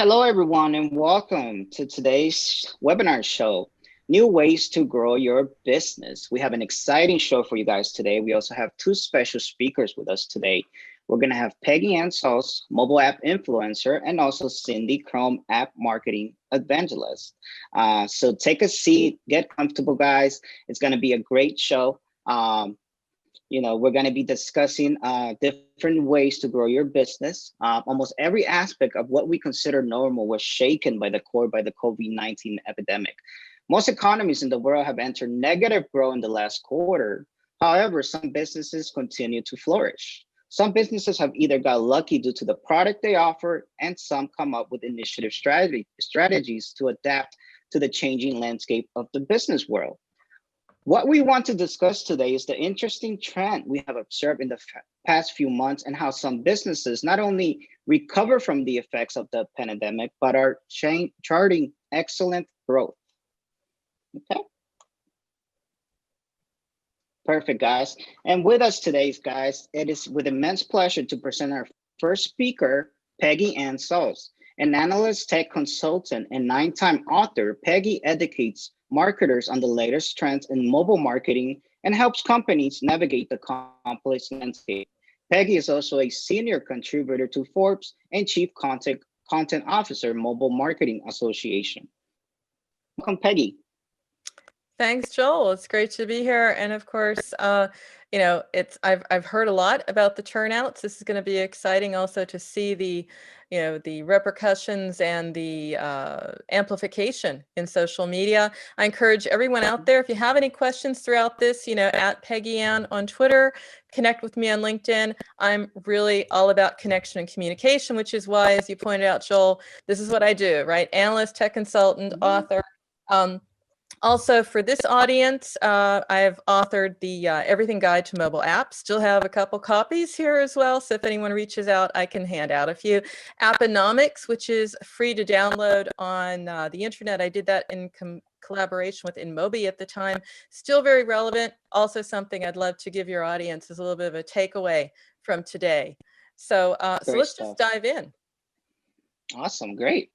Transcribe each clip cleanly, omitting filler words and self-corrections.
Hello, everyone, and welcome to today's webinar show, New Ways to Grow Your Business. We have an exciting show for you guys today. We also have two special speakers with us today. We're going to have Peggy Ann Sauls, mobile app influencer, and also Cindy Chrome, app marketing evangelist. So take a seat, get comfortable, guys. It's going to be a great show. We're going to be discussing different ways to grow your business. Almost every aspect of what we consider normal was shaken by the COVID-19 epidemic. Most economies in the world have entered negative growth in the last quarter. However, some businesses continue to flourish. Some businesses have either got lucky due to the product they offer, and some come up with initiative strategies to adapt to the changing landscape of the business world. What we want to discuss today is the interesting trend we have observed in the past few months and how some businesses not only recover from the effects of the pandemic, but are charting excellent growth. Okay. Perfect, guys. And with us today, guys, it is with immense pleasure to present our first speaker, Peggy Ann Sauls, an analyst, tech consultant, and 9-time author. Peggy educates marketers on the latest trends in mobile marketing and helps companies navigate the complex landscape. Peggy is also a senior contributor to Forbes and chief content officer, Mobile Marketing Association. Welcome, Peggy. Thanks, Joel. It's great to be here. And of course, I've heard a lot about the turnouts. This is going to be exciting also to see the repercussions and the amplification in social media. I encourage everyone out there, if you have any questions throughout this, at Peggy Ann on Twitter, connect with me on LinkedIn. I'm really all about connection and communication, which is why, as you pointed out, Joel, this is what I do, right? Analyst, tech consultant, author. Also, for this audience, I have authored the Everything Guide to Mobile Apps. Still have a couple copies here as well, so if anyone reaches out, I can hand out a few. Apponomics, which is free to download on the internet. I did that in collaboration with InMobi at the time. Still very relevant. Also something I'd love to give your audience as a little bit of a takeaway from today. So, let's just dive in. Awesome, great.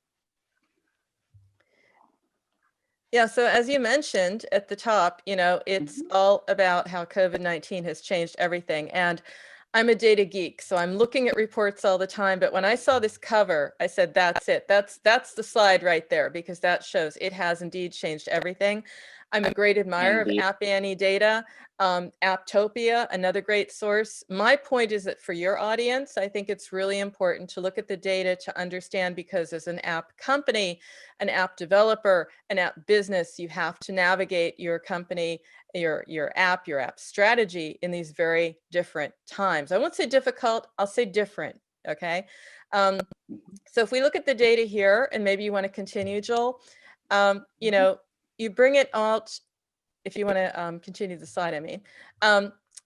Yeah, so as you mentioned at the top, it's all about how COVID-19 has changed everything. And I'm a data geek, so I'm looking at reports all the time. But when I saw this cover, I said, that's it. That's the slide right there, because that shows it has indeed changed everything. I'm a great admirer of App Annie data. Apptopia, another great source. My point is that for your audience, I think it's really important to look at the data to understand, because as an app company, an app developer, an app business, you have to navigate your company, your app strategy in these very different times. I won't say difficult, I'll say different, okay? So if we look at the data here, and maybe you want to continue, Joel, you bring it out, if you want to continue the slide, I mean.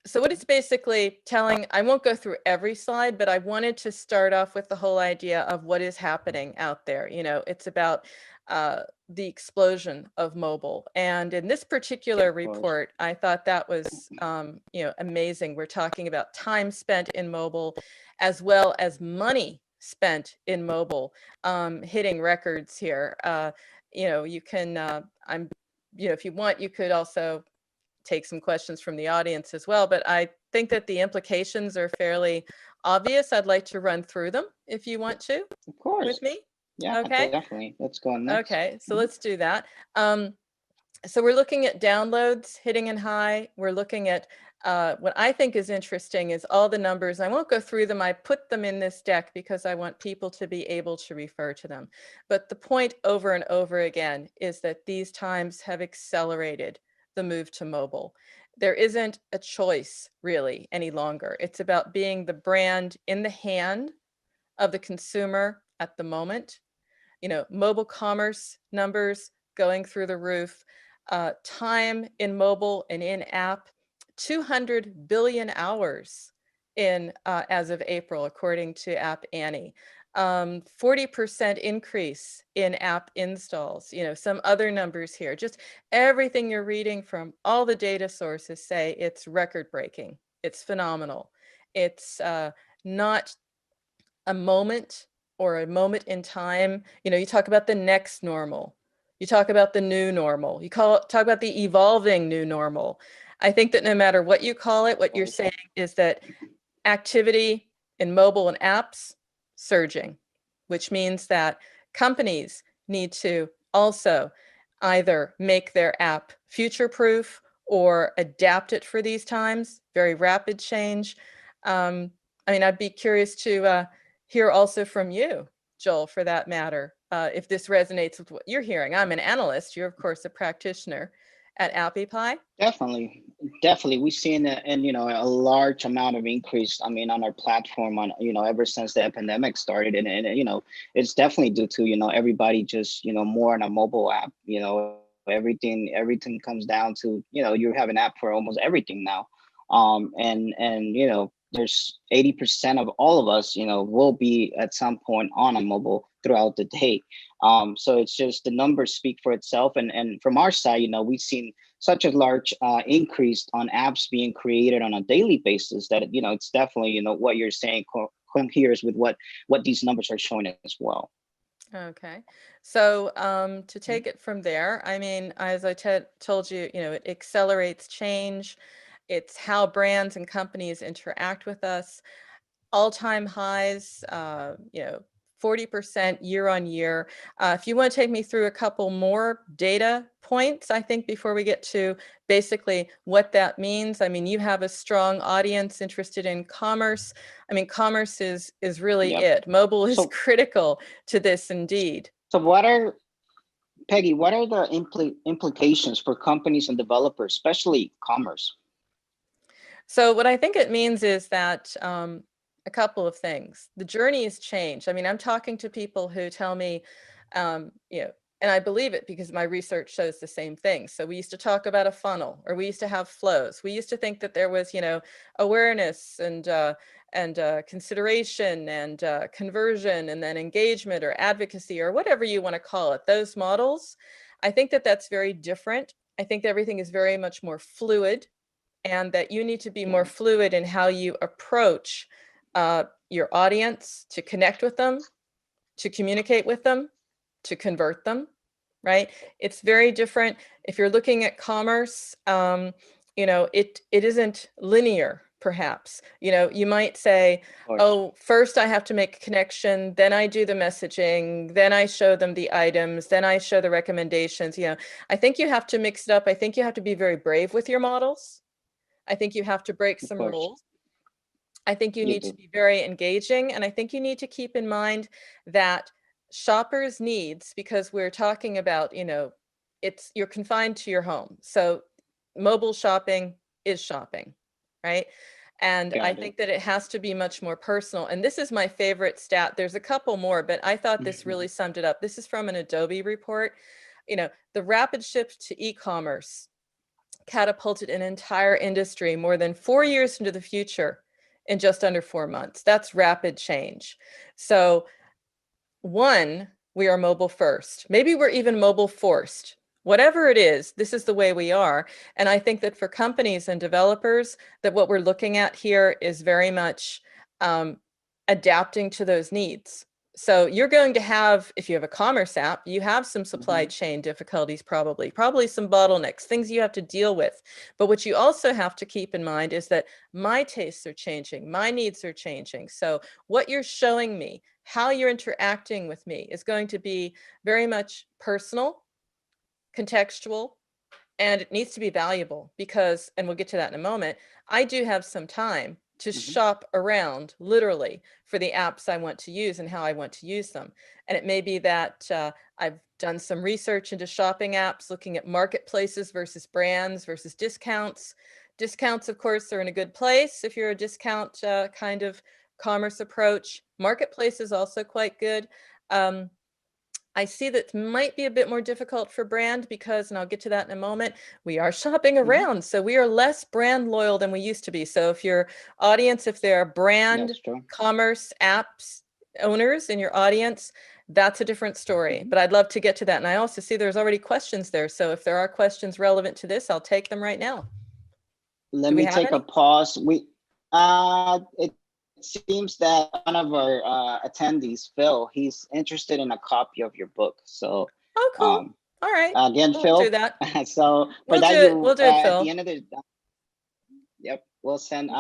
So what it's basically telling, I won't go through every slide, but I wanted to start off with the whole idea of what is happening out there. It's about the explosion of mobile. And in this particular report, I thought that was, amazing. We're talking about time spent in mobile, as well as money spent in mobile, hitting records here. You can, if you want, you could also take some questions from the audience as well, but I think that the implications are fairly obvious. I'd like to run through them if you want to. Of course. With me? Yeah, okay. Definitely. Let's go on next. Okay, so let's do that. So we're looking at downloads hitting and high. We're looking at what I think is interesting is all the numbers. I won't go through them. I put them in this deck because I want people to be able to refer to them. But the point over and over again is that these times have accelerated the move to mobile. There isn't a choice really any longer. It's about being the brand in the hand of the consumer at the moment. Mobile commerce numbers going through the roof. Time in mobile and in app, 200 billion hours in as of April, according to App Annie. 40% increase in app installs. Some other numbers here. Just everything you're reading from all the data sources say it's record-breaking. It's phenomenal. It's not a moment or a moment in time. You talk about the next normal. You talk about the new normal. Talk about the evolving new normal. I think that no matter what you call it, what you're saying is that activity in mobile and apps surging, which means that companies need to also either make their app future-proof or adapt it for these times, very rapid change. I'd be curious to hear also from you, Joel, for that matter, if this resonates with what you're hearing. I'm an analyst. You're, of course, a practitioner at Appy Pie. Definitely. We've seen a large amount of increase, on our platform ever since the pandemic started. And it's definitely due to, everybody just, more on a mobile app, everything comes down to, you have an app for almost everything now. And there's 80% of all of us, will be at some point on a mobile throughout the day. So it's just the numbers speak for itself. And from our side, we've seen such a large increase on apps being created on a daily basis that, it's definitely, what you're saying coheres with what these numbers are showing as well. Okay. So to take it from there, as I told you, it accelerates change. It's how brands and companies interact with us. All-time highs, 40% year on year. If you want to take me through a couple more data points, I think, before we get to basically what that means. You have a strong audience interested in commerce. Commerce is really it. Mobile is critical to this indeed. So Peggy, what are the implications for companies and developers, especially commerce? So what I think it means is that a couple of things. The journey has changed. I'm talking to people who tell me, and I believe it because my research shows the same thing. So we used to talk about a funnel, or we used to have flows. We used to think that there was, awareness and consideration and conversion, and then engagement or advocacy or whatever you want to call it. Those models, I think that that's very different. I think that everything is very much more fluid, and that you need to be more fluid in how you approach your audience, to connect with them, to communicate with them, to convert them, right? It's very different. If you're looking at commerce, it isn't linear, perhaps. You might say, oh, first I have to make a connection, then I do the messaging, then I show them the items, then I show the recommendations. I think you have to mix it up. I think you have to be very brave with your models. I think you have to break some rules. I think you need to be very engaging. And I think you need to keep in mind that shoppers' needs, because we're talking about, you're confined to your home. So mobile shopping is shopping, right? And I think that it has to be much more personal. And this is my favorite stat. There's a couple more, but I thought this really summed it up. This is from an Adobe report. The rapid shift to e-commerce catapulted an entire industry more than 4 years into the future in just under 4 months. That's rapid change. So one, we are mobile first. Maybe we're even mobile forced. Whatever it is, this is the way we are. And I think that for companies and developers, that what we're looking at here is very much adapting to those needs. So you're going to have, if you have a commerce app, you have some supply chain difficulties, probably some bottlenecks, things you have to deal with. But what you also have to keep in mind is that my tastes are changing, my needs are changing. So what you're showing me, how you're interacting with me is going to be very much personal, contextual, and it needs to be valuable because, and we'll get to that in a moment, I do have some time to shop around, literally, for the apps I want to use and how I want to use them. And it may be that I've done some research into shopping apps, looking at marketplaces versus brands versus discounts. Discounts, of course, are in a good place if you're a discount kind of commerce approach. Marketplace is also quite good. I see that might be a bit more difficult for brand because, and I'll get to that in a moment, we are shopping around. So we are less brand loyal than we used to be. So if your audience, if there are brand commerce apps owners in your audience, that's a different story. But I'd love to get to that. And I also see there's already questions there. So if there are questions relevant to this, I'll take them right now. Let me take a pause. It's seems that one of our attendees, Phil, he's interested in a copy of your book. So, Oh, cool. All right. again, We'll do Phil. that. So for We'll do that, it. you We'll do it, at the Phil. end of the, yep, we'll send.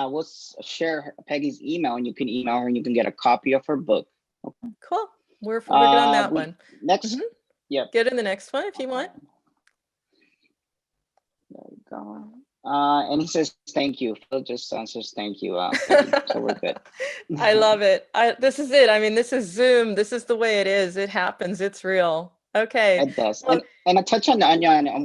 Share Peggy's email, and you can email her, and you can get a copy of her book. Okay. Cool. We're good on that We, one. next, yep. Get in the next one if you want. There we go. And he says thank you. Phil just answers thank you. Peggy. So we're good. I love it. This is it. I mean, this is Zoom. This is the way it is. It happens. It's real. Okay. It does. Well, And I touch on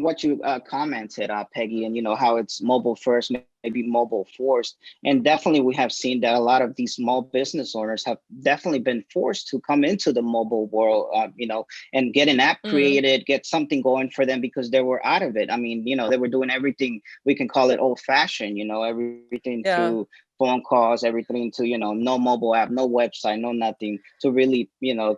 what you commented, Peggy, and how it's mobile first, maybe mobile forced. And definitely we have seen that a lot of these small business owners have definitely been forced to come into the mobile world, and get an app created, get something going for them because they were out of it. I mean, they were doing everything, we can call it old fashioned, everything through phone calls, everything to, no mobile app, no website, no nothing to really,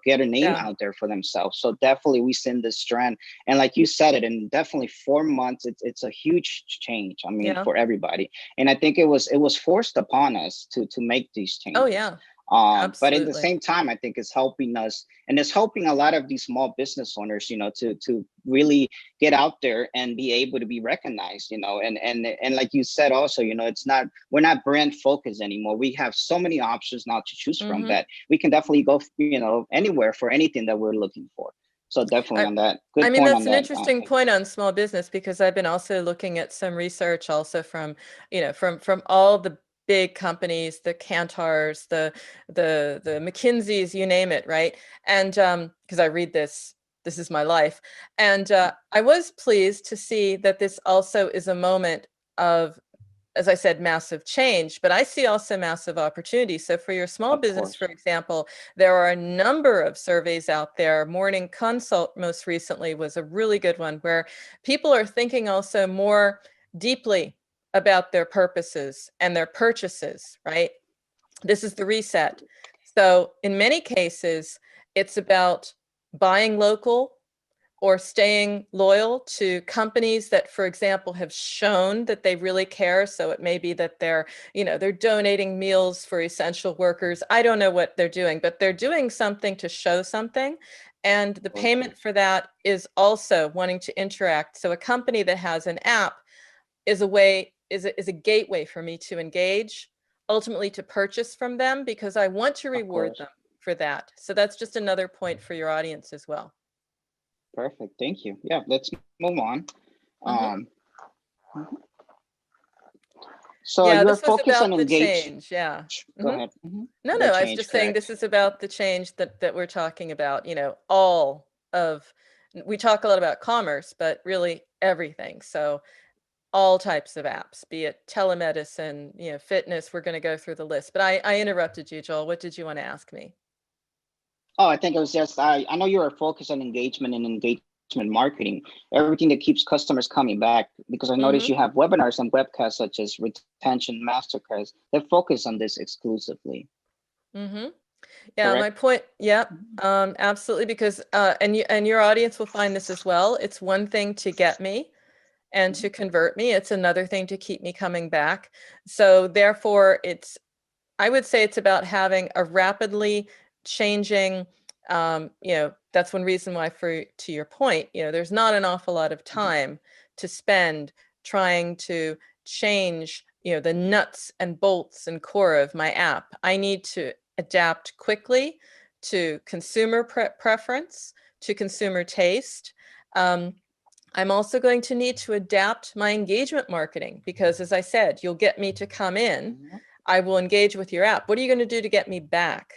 get a name out there for themselves. So definitely we seen this trend. And like you said it, in definitely 4 months, it's a huge change. I mean, for everybody. And I think it was forced upon us to make these changes. Oh, yeah. But at the same time, I think it's helping us, and it's helping a lot of these small business owners, to really get out there and be able to be recognized, and like you said, also, we're not brand focused anymore. We have so many options now to choose from that we can definitely go, anywhere for anything that we're looking for. So definitely on that. Good point. That's an interesting point on small business, because I've been also looking at some research also from, from all the big companies, the Cantars, the McKinseys, you name it, right? And because I read this is my life. And I was pleased to see that this also is a moment of, as I said, massive change, but I see also massive opportunity. So for your small business, for example, there are a number of surveys out there. Morning Consult most recently was a really good one, where people are thinking also more deeply about their purposes and their purchases, right? This is the reset. So in many cases, it's about buying local or staying loyal to companies that, for example, have shown that they really care. So it may be that they're donating meals for essential workers. I don't know what they're doing, but they're doing something to show something. And the payment for that is also wanting to interact. So a company that has an app is a gateway for me to engage, ultimately to purchase from them, because I want to reward them for that. So that's just another point for your audience as well. Perfect. Thank you. Yeah, let's move on. So you're focused on engagement. Yeah. Go ahead. No, I was just saying this is about the change that we're talking about, we talk a lot about commerce, but really everything. So all types of apps, be it telemedicine, fitness, we're going to go through the list. But I interrupted you, Joel. What did you want to ask me? Oh, I think it was just, I know you are focused on engagement and engagement marketing, everything that keeps customers coming back, because I noticed you have webinars and webcasts such as retention masterclass that focus on this exclusively. Yeah, correct? my point. Yeah, absolutely. Because and your audience will find this as well. It's one thing to get me and to convert me. It's another thing to keep me coming back. So therefore, I would say it's about having a rapidly changing, that's one reason why, to your point, there's not an awful lot of time to spend trying to change, the nuts and bolts and core of my app. I need to adapt quickly to consumer preference, to consumer taste. I'm also going to need to adapt my engagement marketing, because as I said, you'll get me to come in. I will engage with your app. What are you going to do to get me back?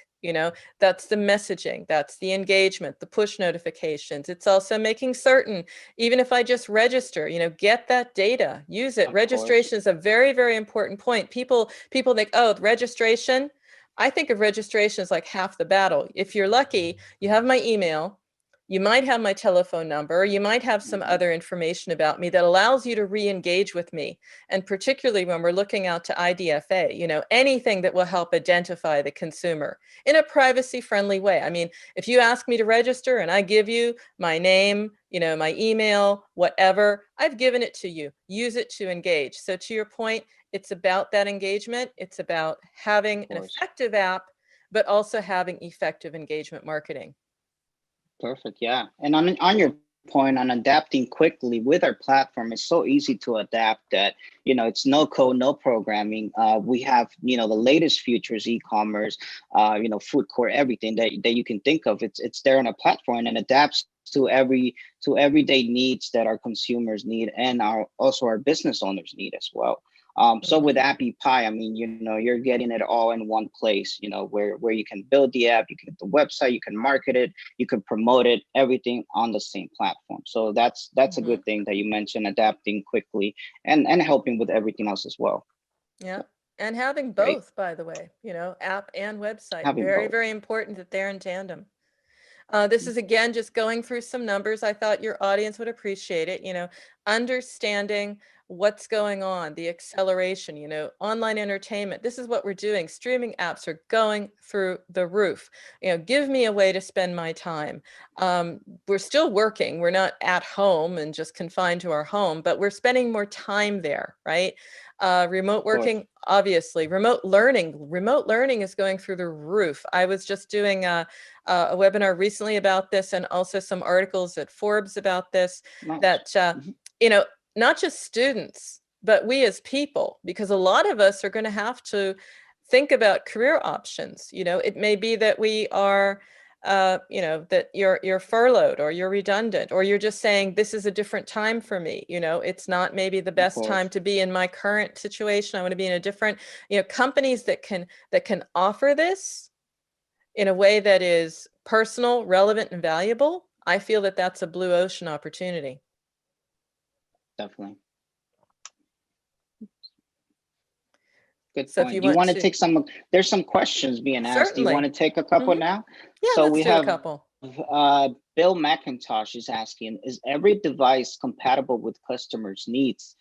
That's the messaging, that's the engagement, the push notifications. It's also making certain, even if I just register, get that data, use it. Registration is a very, very important point. People think, oh, registration. I think of registration as like half the battle. If you're lucky, you have my email. You might have my telephone number, you might have some other information about me that allows you to re-engage with me. And particularly when we're looking out to IDFA, anything that will help identify the consumer in a privacy-friendly way. I mean, if you ask me to register and I give you my name, my email, whatever, I've given it to you. Use it to engage. So to your point, It's about that engagement. It's about having an effective app, but also having effective engagement marketing. Perfect. Yeah. And on your point on adapting quickly with our platform, it's so easy to adapt that, it's no code, no programming. We have, the latest features, e-commerce, food court, everything that you can think of. It's there on a platform and adapts to everyday needs that our consumers need and also our business owners need as well. So with Appy Pie, I mean, you're getting it all in one place, where you can build the app, you can get the website, you can market it, you can promote it, everything on the same platform. So that's a good thing that you mentioned, adapting quickly and helping with everything else as well. Yeah. And having Great. both, by the way, app and website, Having very, both. very important that they're in tandem. This is, again, just going through some numbers. I thought your audience would appreciate it, understanding what's going on, the acceleration, online entertainment. This is what we're doing. Streaming apps are going through the roof. Give me a way to spend my time. We're still working. We're not at home and just confined to our home, but we're spending more time there, right? Remote working, obviously. Remote learning is going through the roof. I was just doing a webinar recently about this, and also some articles at Forbes about this. Nice. That not just students, but we as people, because a lot of us are going to have to think about career options. It may be that we are that you're furloughed, or you're redundant, or you're just saying, this is a different time for me. It's not maybe the best time to be in my current situation. I want to be in a different, companies that can offer this in a way that is personal, relevant, and valuable. I feel that that's a blue ocean opportunity. Definitely. Good So point. if you Do you want want to to, take some, there's some questions being asked. Do you want to take a couple now? Yeah, so let's we do have a couple. Bill McIntosh is asking, is every device compatible with customers' needs?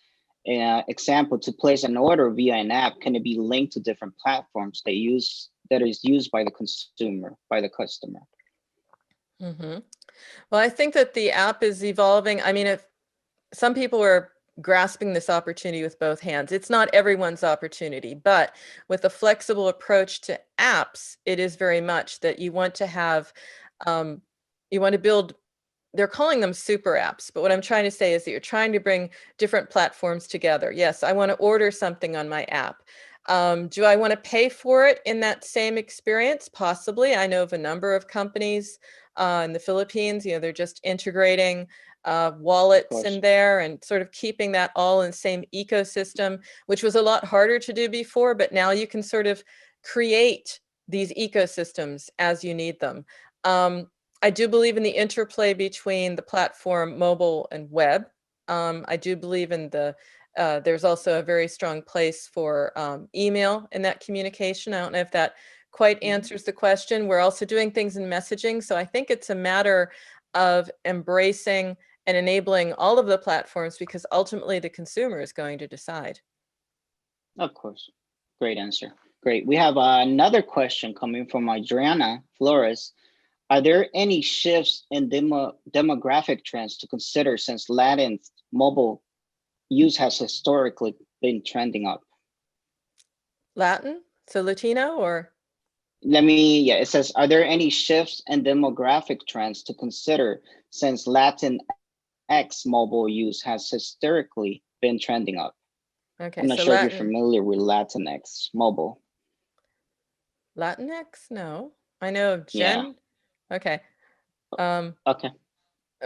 Example, to place an order via an app, can it be linked to different platforms that is used by the consumer, by the customer? Well, I think that the app is evolving. I mean, if some people are grasping this opportunity with both hands, it's not everyone's opportunity, but with a flexible approach to apps, it is very much that you want to have, you want to build, they're calling them super apps, but what I'm trying to say is that you're trying to bring different platforms together. Yes, I want to order something on my app. Do I want to pay for it in that same experience? Possibly. I know of a number of companies in the Philippines, they're just integrating wallets in there and sort of keeping that all in the same ecosystem, which was a lot harder to do before, but now you can sort of create these ecosystems as you need them. I do believe in the interplay between the platform, mobile, and web. I do believe in there's also a very strong place for email in that communication. I don't know if that quite answers the question. We're also doing things in messaging. So I think it's a matter of embracing and enabling all of the platforms, because ultimately the consumer is going to decide. Of course. Great answer. Great. We have another question coming from Adriana Flores. Are there any shifts in demographic trends to consider, since Latin mobile use has historically been trending up? Latin? So Latino, or? It says, are there any shifts in demographic trends to consider, since Latin X mobile use has historically been trending up? Okay, I'm not so sure if you're familiar with Latinx mobile. Latinx? No, I know of Gen. Yeah. Okay. Okay.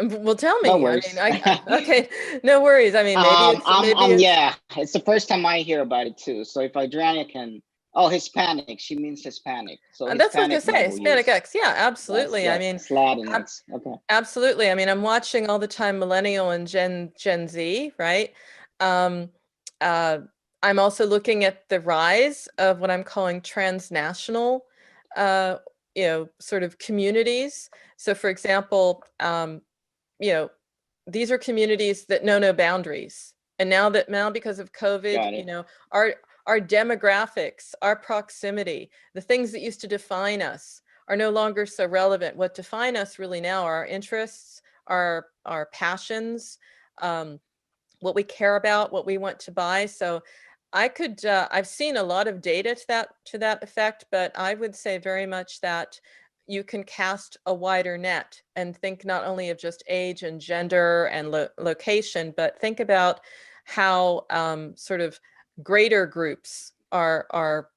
Well, tell me. No worries. I mean, okay, no worries. I mean, maybe it's yeah, it's the first time I hear about it too. So if Adriana can, Hispanic, she means Hispanic. So that's what I was Hispanic gonna say. mobile Hispanic use. X. Yeah, absolutely. Yes, I mean, it's Latinx. Okay. absolutely. I mean, I'm watching all the time Millennial and Gen Z, right? Um, I'm also looking at the rise of what I'm calling transnational, sort of communities. So, for example, these are communities that know no boundaries. And now because of COVID, our demographics, our proximity, the things that used to define us are no longer so relevant. What define us really now are our interests, our passions, what we care about, what we want to buy. So I've seen a lot of data to that effect, but I would say very much that you can cast a wider net and think not only of just age and gender and location, but think about how sort of greater groups are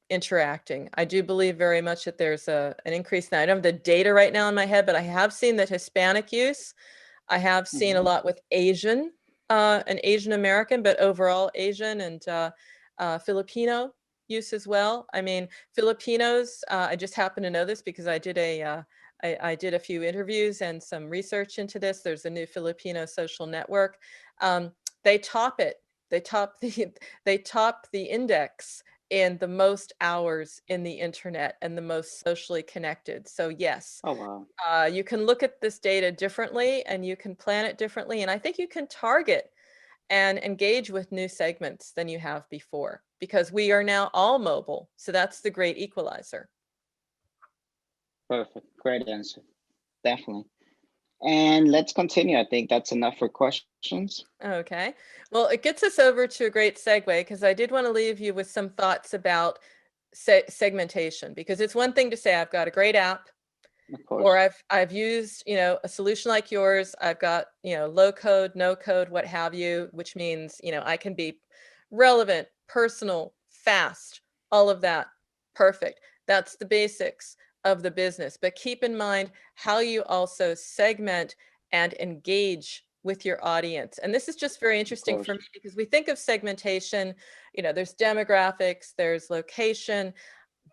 interacting. I do believe very much that there's an increase. Now, I don't have the data right now in my head, but I have seen that Hispanic use. I have seen a lot with Asian, an Asian American, but overall Asian and Filipino use as well. I mean, Filipinos, I just happen to know this because I did I did a few interviews and some research into this. There's a new Filipino social network. They top it. They top they top the index in the most hours in the internet and the most socially connected. So yes, Oh, wow. you can look at this data differently and you can plan it differently. And I think you can target and engage with new segments than you have before because we are now all mobile. So that's the great equalizer. Perfect. Great answer. Definitely. And let's continue. I think that's enough for questions. Okay. Well, it gets us over to a great segue because I did want to leave you with some thoughts about segmentation, because it's one thing to say, I've got a great app, Of course. or I've used, you know, a solution like yours. I've got, you know, low code, no code, what have you, which means, you know, I can be relevant, personal, fast, all of that. Perfect. That's the basics of the business. But keep in mind how you also segment and engage with your audience. And this is just very Of interesting course. for me because we think of segmentation, you know, there's demographics, there's location,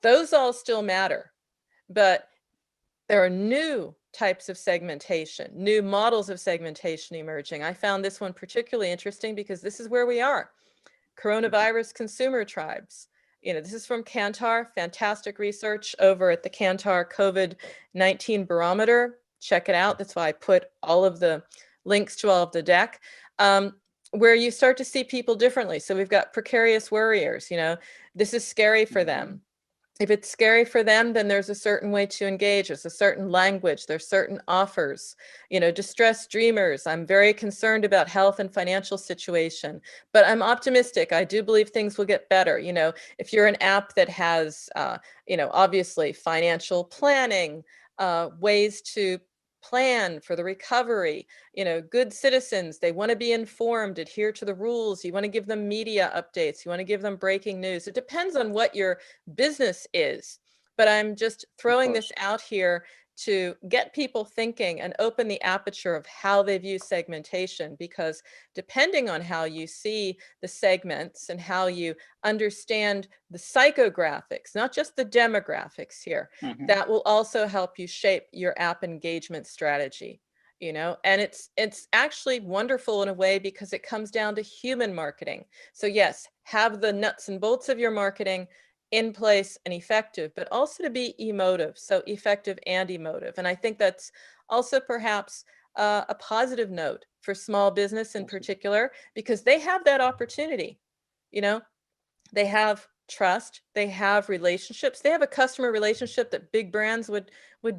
those all still matter. But there are new types of segmentation, new models of segmentation emerging. I found this one particularly interesting because this is where we are. Coronavirus consumer tribes. You know, this is from Kantar, fantastic research over at the Kantar COVID-19 barometer. Check it out. That's why I put all of the links to all of the deck, where you start to see people differently. So we've got precarious worriers, you know, this is scary for them. If it's scary for them, then there's a certain way to engage. There's a certain language, there's certain offers. You know, distressed dreamers, I'm very concerned about health and financial situation, but I'm optimistic. I do believe things will get better. You know, if you're an app that has, you know, obviously financial planning, ways to plan for the recovery, you know, good citizens, they want to be informed, adhere to the rules. You want to give them media updates. You want to give them breaking news. It depends on what your business is. But I'm just Of throwing this course. out here to get people thinking and open the aperture of how they view segmentation, because depending on how you see the segments and how you understand the psychographics, not just the demographics here, that will also help you shape your app engagement strategy. You know, and it's actually wonderful in a way because it comes down to human marketing. So yes, have the nuts and bolts of your marketing in place and effective, but also to be emotive. So effective and emotive. And I think that's also perhaps a positive note for small business in particular, because they have that opportunity. You know, they have trust, they have relationships, they have a customer relationship that big brands would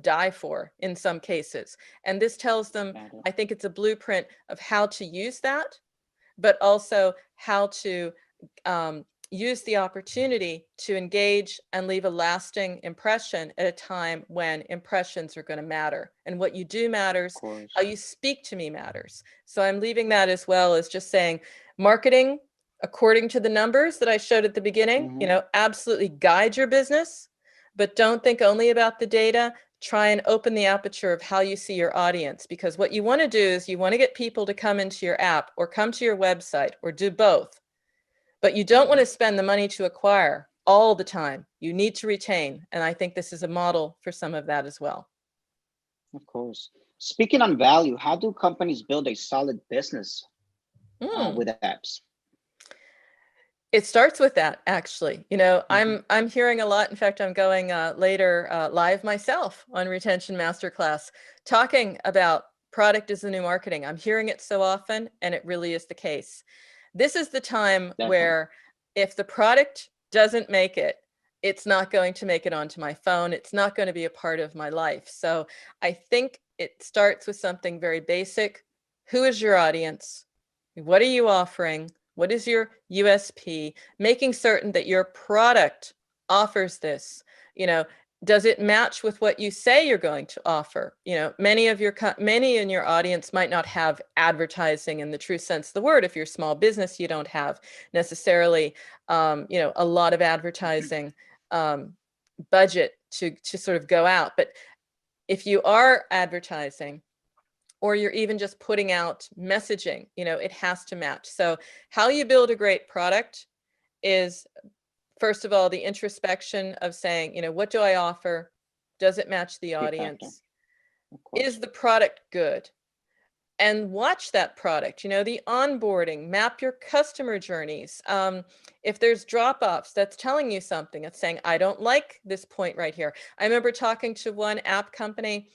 die for in some cases. And this tells them, I think it's a blueprint of how to use that, but also how to use the opportunity to engage and leave a lasting impression at a time when impressions are going to matter. And what you do matters, how you speak to me matters. So I'm leaving that as well as just saying marketing according to the numbers that I showed at the beginning, you know, absolutely guide your business, but don't think only about the data. Try and open the aperture of how you see your audience, because what you want to do is you want to get people to come into your app or come to your website or do both. But you don't want to spend the money to acquire all the time. You need to retain. And I think this is a model for some of that as well. Of course. Speaking on value, how do companies build a solid business with apps? It starts with that, actually. You know, I'm hearing a lot. In fact, I'm going later live myself on Retention Masterclass, talking about product is the new marketing. I'm hearing it so often, and it really is the case. This is the time where if the product doesn't make it, it's not going to make it onto my phone. It's not going to be a part of my life. So I think it starts with something very basic. Who is your audience? What are you offering? What is your USP? Making certain that your product offers this, does it match with what you say you're going to offer? Many in your audience might not have advertising in the true sense of the word. If you're a small business, you don't have necessarily, a lot of advertising budget to sort of go out. But if you are advertising, or you're even just putting out messaging, it has to match. So how you build a great product is, first of all, the introspection of saying, what do I offer? Does it match the audience? Is the product good? And watch that product, the onboarding, map your customer journeys. If there's drop-offs, that's telling you something. It's saying, I don't like this point right here. I remember talking to one app company,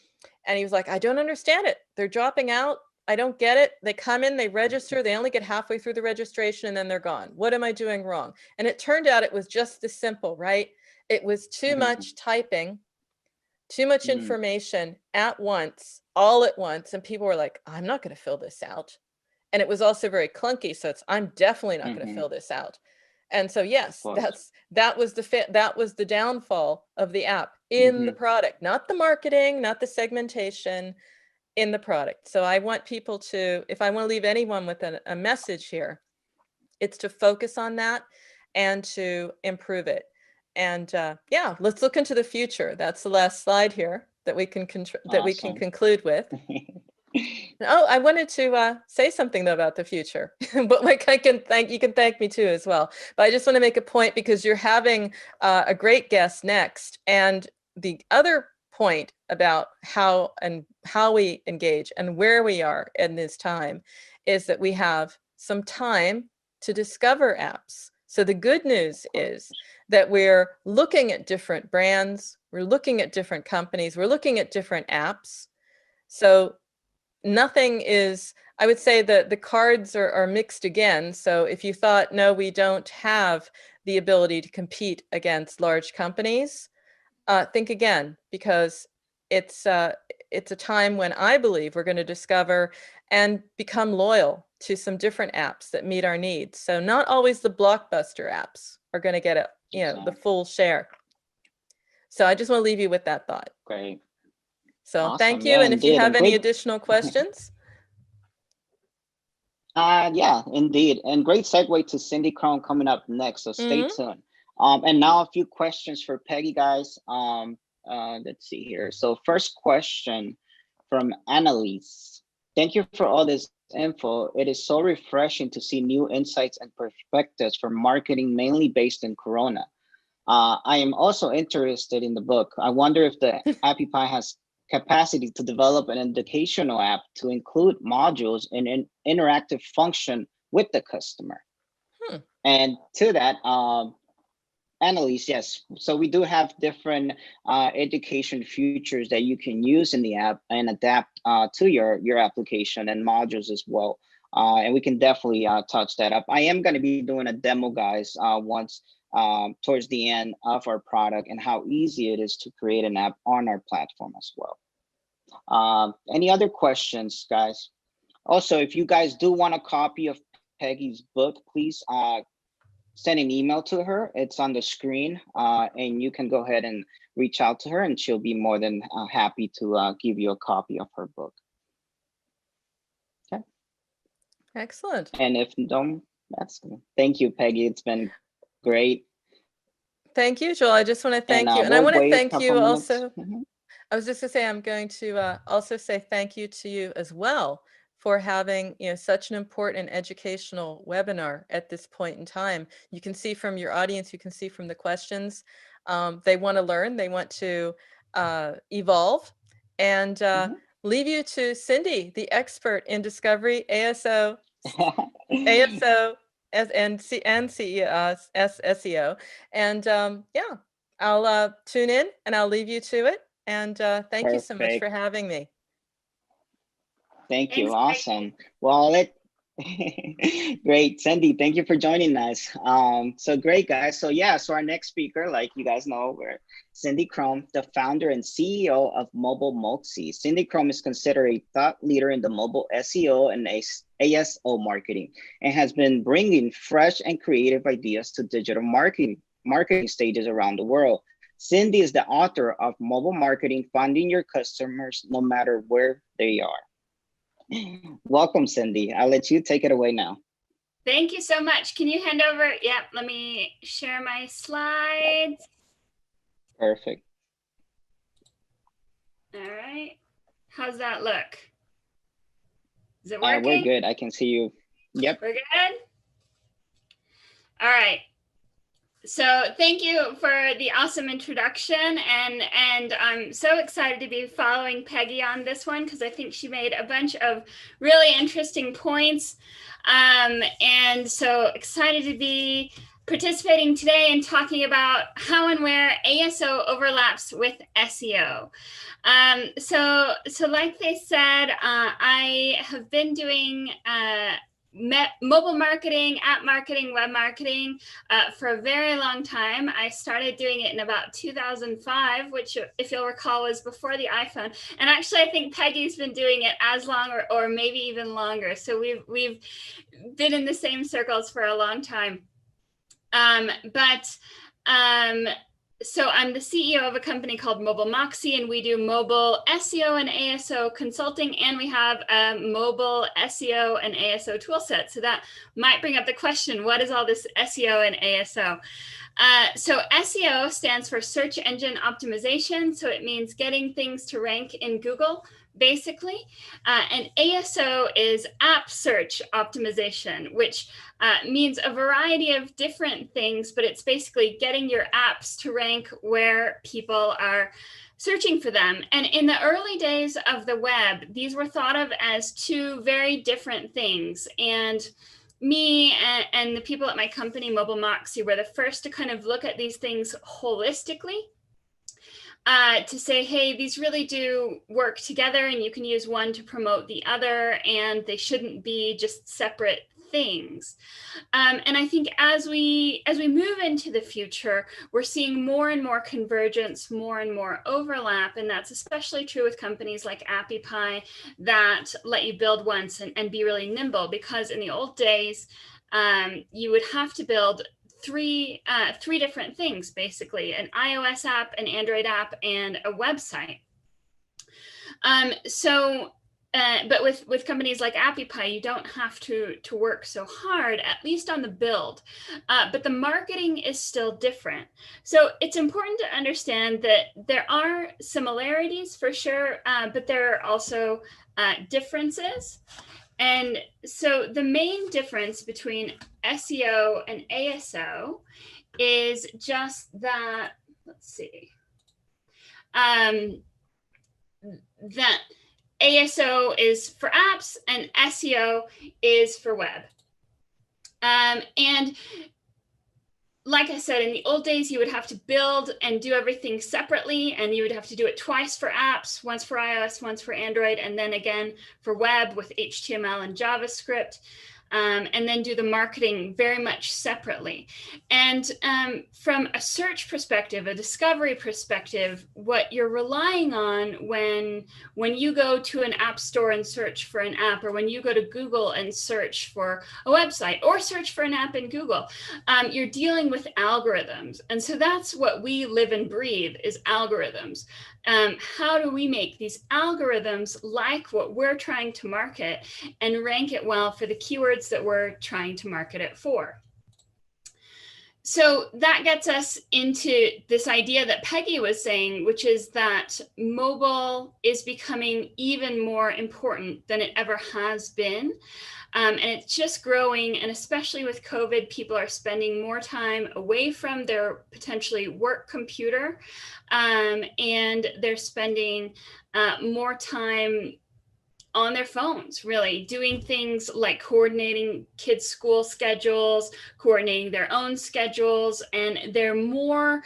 and he was like, I don't understand it. They're dropping out. I don't get it. They come in, they register, they only get halfway through the registration, and then they're gone. What am I doing wrong? And it turned out it was just this simple, right? It was too much typing, too much information at once, all at once. And people were like, I'm not going to fill this out. And it was also very clunky. So I'm definitely not going to fill this out. And so, yes, that was the downfall of the app in the product, not the marketing, not the segmentation, in the product. So I want people to, if I want to leave anyone with a message here, it's to focus on that and to improve it. And yeah, let's look into the future. That's the last slide here that we can we can conclude with. Oh, I wanted to say something though about the future, but like you can thank me too as well. But I just want to make a point, because you're having a great guest next, and the other point about how we engage and where we are in this time is that we have some time to discover apps. So the good news is that we're looking at different brands, we're looking at different companies, we're looking at different apps. So nothing is, I would say that the cards are mixed again. So if you thought, no, we don't have the ability to compete against large companies, think again, because it's a time when I believe we're going to discover and become loyal to some different apps that meet our needs. So not always the blockbuster apps are going to get the full share. So I just want to leave you with that thought. Great. So awesome. Thank you. Yeah, and if you have any additional questions. Yeah, indeed. And great segue to Cindy Crone coming up next. So stay tuned. And now a few questions for Peggy, guys. Let's see here. So first question from Annalise. Thank you for all this info. It is so refreshing to see new insights and perspectives for marketing, mainly based in Corona. I am also interested in the book. I wonder if the Appy Pie has capacity to develop an educational app to include modules and an interactive function with the customer. And to that, Annalise, yes. So we do have different education features that you can use in the app and adapt to your application and modules as well. And we can definitely touch that up. I am going to be doing a demo, guys, once towards the end of our product, and how easy it is to create an app on our platform as well. Any other questions, guys? Also, if you guys do want a copy of Peggy's book, please send an email to her. It's on the screen, and you can go ahead and reach out to her, and she'll be more than happy to give you a copy of her book. Okay. Excellent. And if don't, that's good. Thank you, Peggy. It's been great. Thank you, Joel. I just want to thank you. And I want to thank you also. I was just going to say, I'm going to also say thank you to you as well for having such an important educational webinar at this point in time. You can see from your audience, you can see from the questions, they want to learn, they want to evolve, and leave you to Cindy, the expert in discovery, ASO, ASO, and SEO. And yeah, I'll tune in and I'll leave you to it. And thank you so much for having me. Thank you. Awesome. Well, Great, Cindy, thank you for joining us. So great, guys. So yeah, so our next speaker, like you guys know, we're Cindy Chrome, the founder and CEO of Mobile Moxie. Cindy Chrome is considered a thought leader in the mobile SEO and ASO marketing, and has been bringing fresh and creative ideas to digital marketing stages around the world. Cindy is the author of Mobile Marketing, Finding Your Customers No Matter Where They Are. Welcome, Cindy. I'll let you take it away now. Thank you so much. Can you hand over? Yeah, let me share my slides. Perfect. All right. How's that look? Is it working? We're good. I can see you. Yep. We're good? All right. So thank you for the awesome introduction, and I'm so excited to be following Peggy on this one because I think she made a bunch of really interesting points, and so excited to be participating today and talking about how and where ASO overlaps with SEO. So like they said, I have been doing mobile marketing, app marketing, web marketing for a very long time. I started doing it in about 2005, which, if you'll recall, was before the iPhone. And actually, I think Peggy's been doing it as long or maybe even longer. So we've been in the same circles for a long time. So I'm the CEO of a company called Mobile Moxie, and we do mobile SEO and ASO consulting, and we have a mobile SEO and ASO toolset. So that might bring up the question, what is all this SEO and ASO? So SEO stands for search engine optimization. So it means getting things to rank in Google, basically. And ASO is app search optimization, which means a variety of different things, but it's basically getting your apps to rank where people are searching for them. And in the early days of the web, these were thought of as two very different things. And me and the people at my company, Mobile Moxie, were the first to kind of look at these things holistically. To say, hey, these really do work together and you can use one to promote the other, and they shouldn't be just separate things. And I think as we move into the future, we're seeing more and more convergence, more and more overlap, and that's especially true with companies like Appy Pie that let you build once and be really nimble, because in the old days, you would have to build three different things, basically: an iOS app, an Android app, and a website. But with companies like Appy Pie, you don't have to work so hard, at least on the build. But the marketing is still different. So it's important to understand that there are similarities for sure, but there are also differences. And so the main difference between SEO and ASO is just that, let's see, that ASO is for apps and SEO is for web. And like I said, in the old days, you would have to build and do everything separately, and you would have to do it twice for apps, once for iOS, once for Android, and then again for web with HTML and JavaScript. And then do the marketing very much separately. And from a search perspective, a discovery perspective, what you're relying on when you go to an app store and search for an app, or when you go to Google and search for a website, or search for an app in Google, you're dealing with algorithms. And so that's what we live and breathe, is algorithms. How do we make these algorithms like what we're trying to market and rank it well for the keywords that we're trying to market it for? So that gets us into this idea that Peggy was saying, which is that mobile is becoming even more important than it ever has been. And it's just growing, and especially with COVID, people are spending more time away from their potentially work computer, and they're spending more time on their phones, really doing things like coordinating kids' school schedules, coordinating their own schedules, and they're more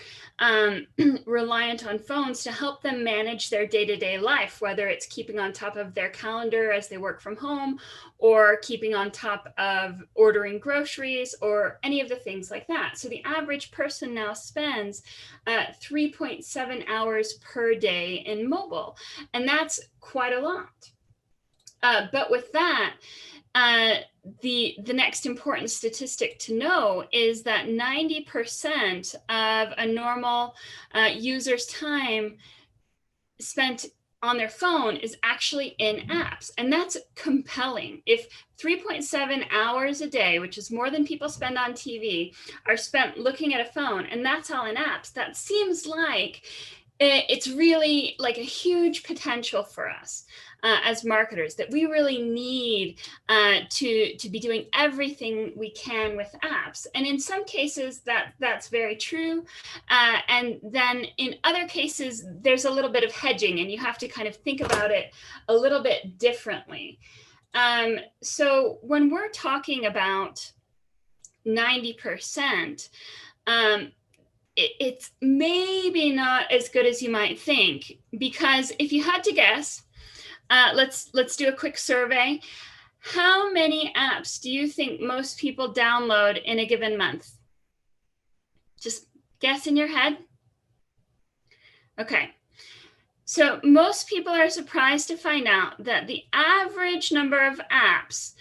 reliant on phones to help them manage their day-to-day life, whether it's keeping on top of their calendar as they work from home, or keeping on top of ordering groceries, or any of the things like that. So the average person now spends 3.7 hours per day in mobile, and that's quite a lot. But with that, the next important statistic to know is that 90% of a normal user's time spent on their phone is actually in apps. And that's compelling. If 3.7 hours a day, which is more than people spend on TV, are spent looking at a phone, and that's all in apps, that seems like it's really like a huge potential for us as marketers, that we really need to be doing everything we can with apps. And in some cases that's very true. And then in other cases, there's a little bit of hedging, and you have to kind of think about it a little bit differently. So when we're talking about 90%, it's maybe not as good as you might think, because if you had to guess, let's do a quick survey. How many apps do you think most people download in a given month? Just guess in your head. Okay. So most people are surprised to find out that the average number of apps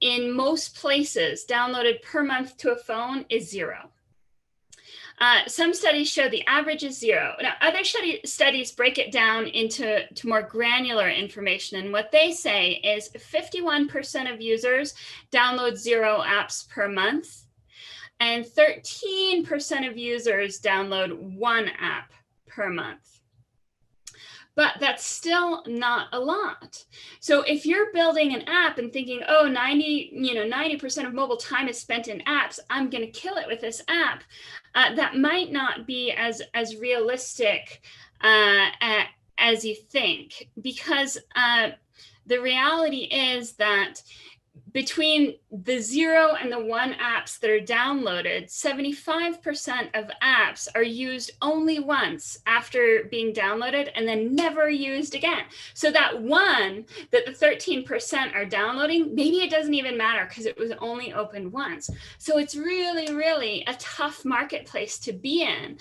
in most places downloaded per month to a phone is 0. Some studies show the average is 0. Now, other studies break it down into more granular information. And what they say is 51% of users download 0 apps per month, and 13% of users download 1 app per month. But that's still not a lot. So if you're building an app and thinking, oh, 90% of mobile time is spent in apps, I'm going to kill it with this app, that might not be as realistic as you think, because the reality is that between the 0 and the 1 apps that are downloaded, 75% of apps are used only once after being downloaded and then never used again. So that one that the 13% are downloading, maybe it doesn't even matter because it was only opened once. So it's really, really a tough marketplace to be in,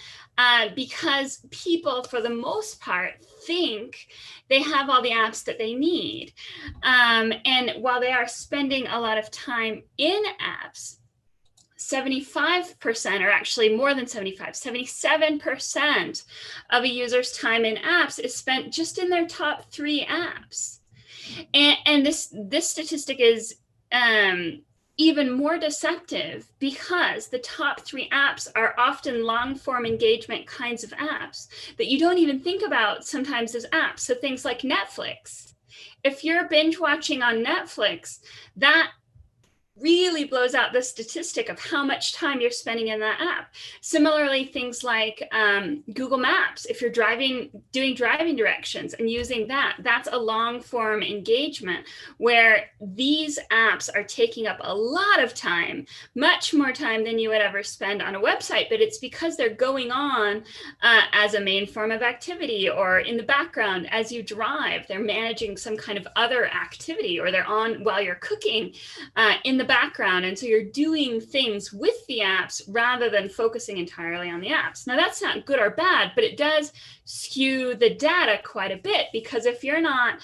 because people, for the most part, think they have all the apps that they need. And while they are spending a lot of time in apps, 75%, or actually more than 77% of a user's time in apps is spent just in their top 3 apps. And this statistic is even more deceptive, because the top 3 apps are often long-form engagement kinds of apps that you don't even think about sometimes as apps. So things like Netflix. If you're binge watching on Netflix, that really blows out the statistic of how much time you're spending in that app. Similarly, things like Google Maps, if you're doing driving directions and using that, that's a long form engagement where these apps are taking up a lot of time, much more time than you would ever spend on a website, but it's because they're going on as a main form of activity, or in the background as you drive, they're managing some kind of other activity, or they're on while you're cooking in the background. And so you're doing things with the apps rather than focusing entirely on the apps. Now, that's not good or bad, but it does skew the data quite a bit, because if you're not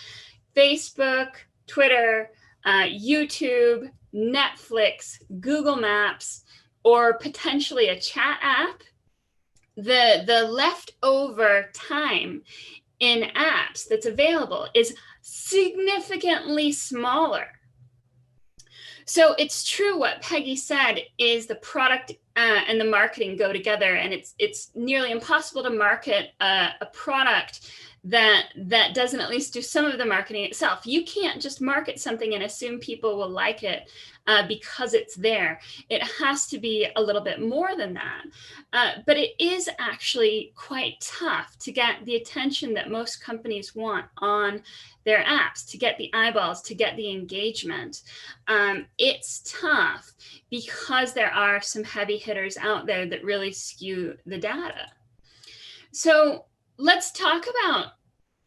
Facebook, Twitter, YouTube, Netflix, Google Maps, or potentially a chat app, the leftover time in apps that's available is significantly smaller. So it's true what Peggy said is the product and the marketing go together, and it's nearly impossible to market a product that doesn't at least do some of the marketing itself. You can't just market something and assume people will like it because it's there. It has to be a little bit more than that. But it is actually quite tough to get the attention that most companies want on their apps, to get the eyeballs, to get the engagement. It's tough because there are some heavy hitters out there that really skew the data. So let's talk about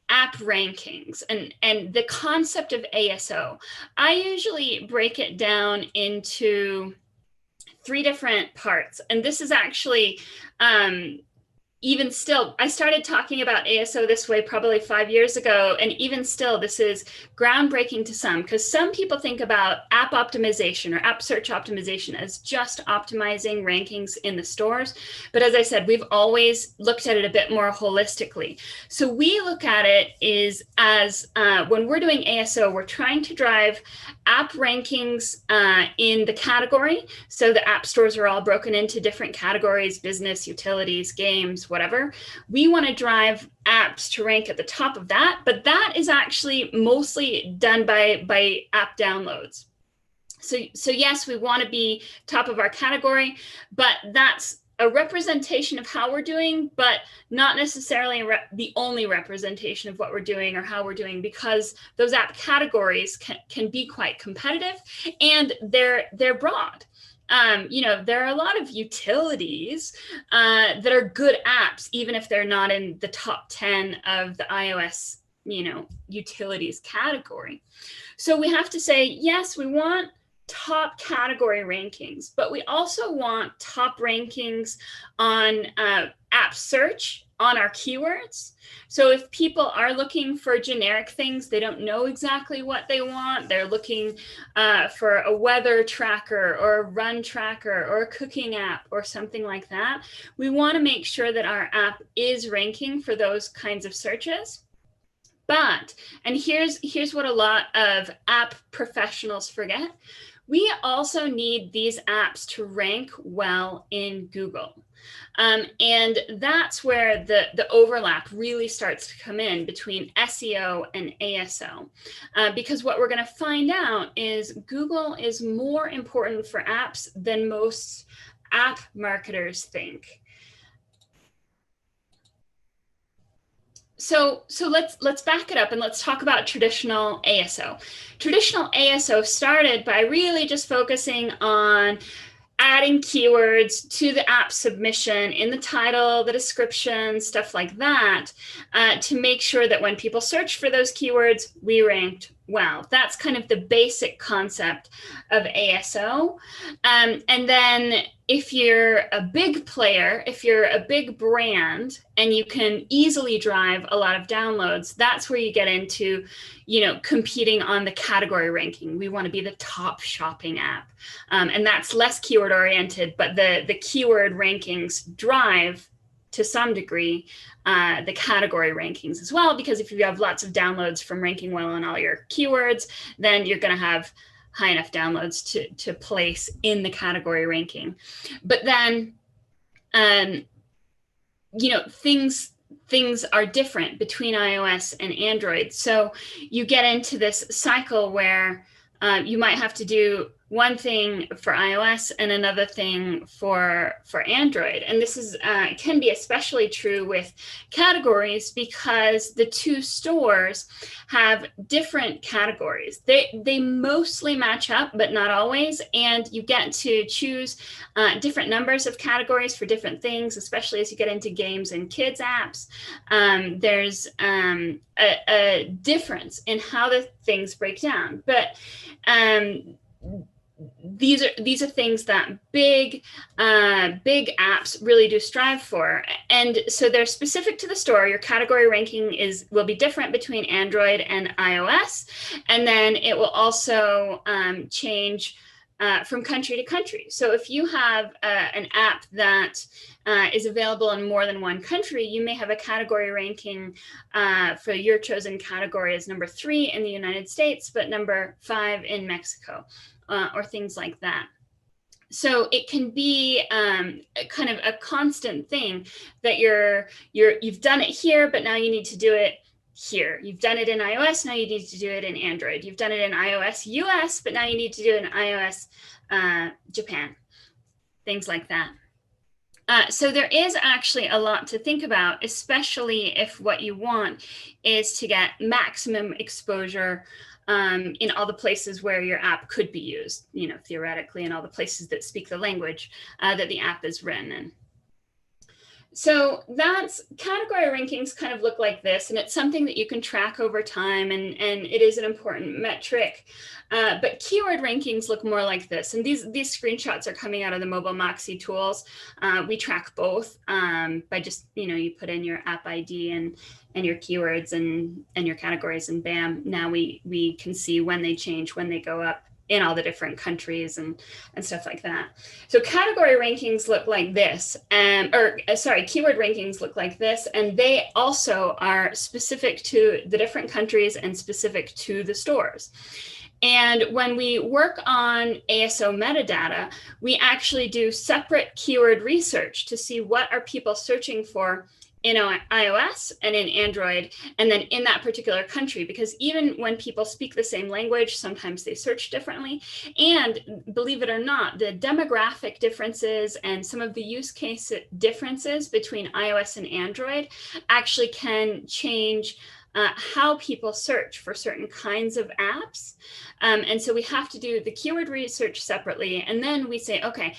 app rankings and the concept of ASO. I usually break it down into 3 different parts. And this is actually, even still, I started talking about ASO this way probably 5 years ago. And even still, this is groundbreaking to some, because some people think about app optimization or app search optimization as just optimizing rankings in the stores. But as I said, we've always looked at it a bit more holistically. So we look at it is as when we're doing ASO, we're trying to drive app rankings in the category. So the app stores are all broken into different categories: business, utilities, games, whatever. We want to drive apps to rank at the top of that, but that is actually mostly done by app downloads. So yes, we want to be top of our category, but that's a representation of how we're doing, but not necessarily the only representation of what we're doing or how we're doing, because those app categories can be quite competitive, and they're broad. There are a lot of utilities that are good apps, even if they're not in the top 10 of the iOS, utilities category. So we have to say, yes, we want top category rankings, but we also want top rankings on app search, on our keywords. So if people are looking for generic things, they don't know exactly what they want, they're looking for a weather tracker or a run tracker or a cooking app or something like that, we want to make sure that our app is ranking for those kinds of searches. But, and here's what a lot of app professionals forget, we also need these apps to rank well in Google. And that's where the overlap really starts to come in between SEO and ASO. Because what we're going to find out is Google is more important for apps than most app marketers think. So let's back it up and let's talk about traditional ASO. Traditional ASO started by really just focusing on adding keywords to the app submission in the title, the description, stuff like that, to make sure that when people search for those keywords, we ranked well. That's kind of the basic concept of ASO. And then if you're a big player, if you're a big brand and you can easily drive a lot of downloads, that's where you get into, competing on the category ranking. We want to be the top shopping app. And that's less keyword oriented, but the keyword rankings drive to some degree the category rankings as well, because if you have lots of downloads from ranking well on all your keywords, then you're going to have high enough downloads to place in the category ranking. But then, things are different between iOS and Android. So you get into this cycle where you might have to do one thing for iOS and another thing for Android. And this is can be especially true with categories because the two stores have different categories. They mostly match up, but not always. And you get to choose different numbers of categories for different things, especially as you get into games and kids apps. There's a difference in how the things break down. But these are things that big apps really do strive for, and so they're specific to the store. Your category ranking will be different between Android and iOS, and then it will also change from country to country. So if you have an app that is available in more than one country, you may have a category ranking for your chosen category as number 3 in the United States, but number 5 in Mexico. Or things like that. So it can be kind of a constant thing that you've done it here, but now you need to do it here. You've done it in iOS, now you need to do it in Android. You've done it in iOS US, but now you need to do it in iOS Japan, things like that. So there is actually a lot to think about, especially if what you want is to get maximum exposure in all the places where your app could be used, you know, theoretically, in all the places that speak the language that the app is written in. So that's category rankings kind of look like this, and it's something that you can track over time, and it is an important metric. But keyword rankings look more like this. And these screenshots are coming out of the Mobile Moxie tools. We track both by just, you know, you put in your app ID and your keywords and your categories, and bam, now we can see when they change, when they go up in all the different countries and stuff like that. So category rankings look like this, keyword rankings look like this, and they also are specific to the different countries and specific to the stores. And when we work on ASO metadata, we actually do separate keyword research to see what are people searching for in iOS and in Android, and then in that particular country, because even when people speak the same language, sometimes they search differently. And believe it or not, the demographic differences and some of the use case differences between iOS and Android actually can change how people search for certain kinds of apps. And so we have to do the keyword research separately. And then we say, okay,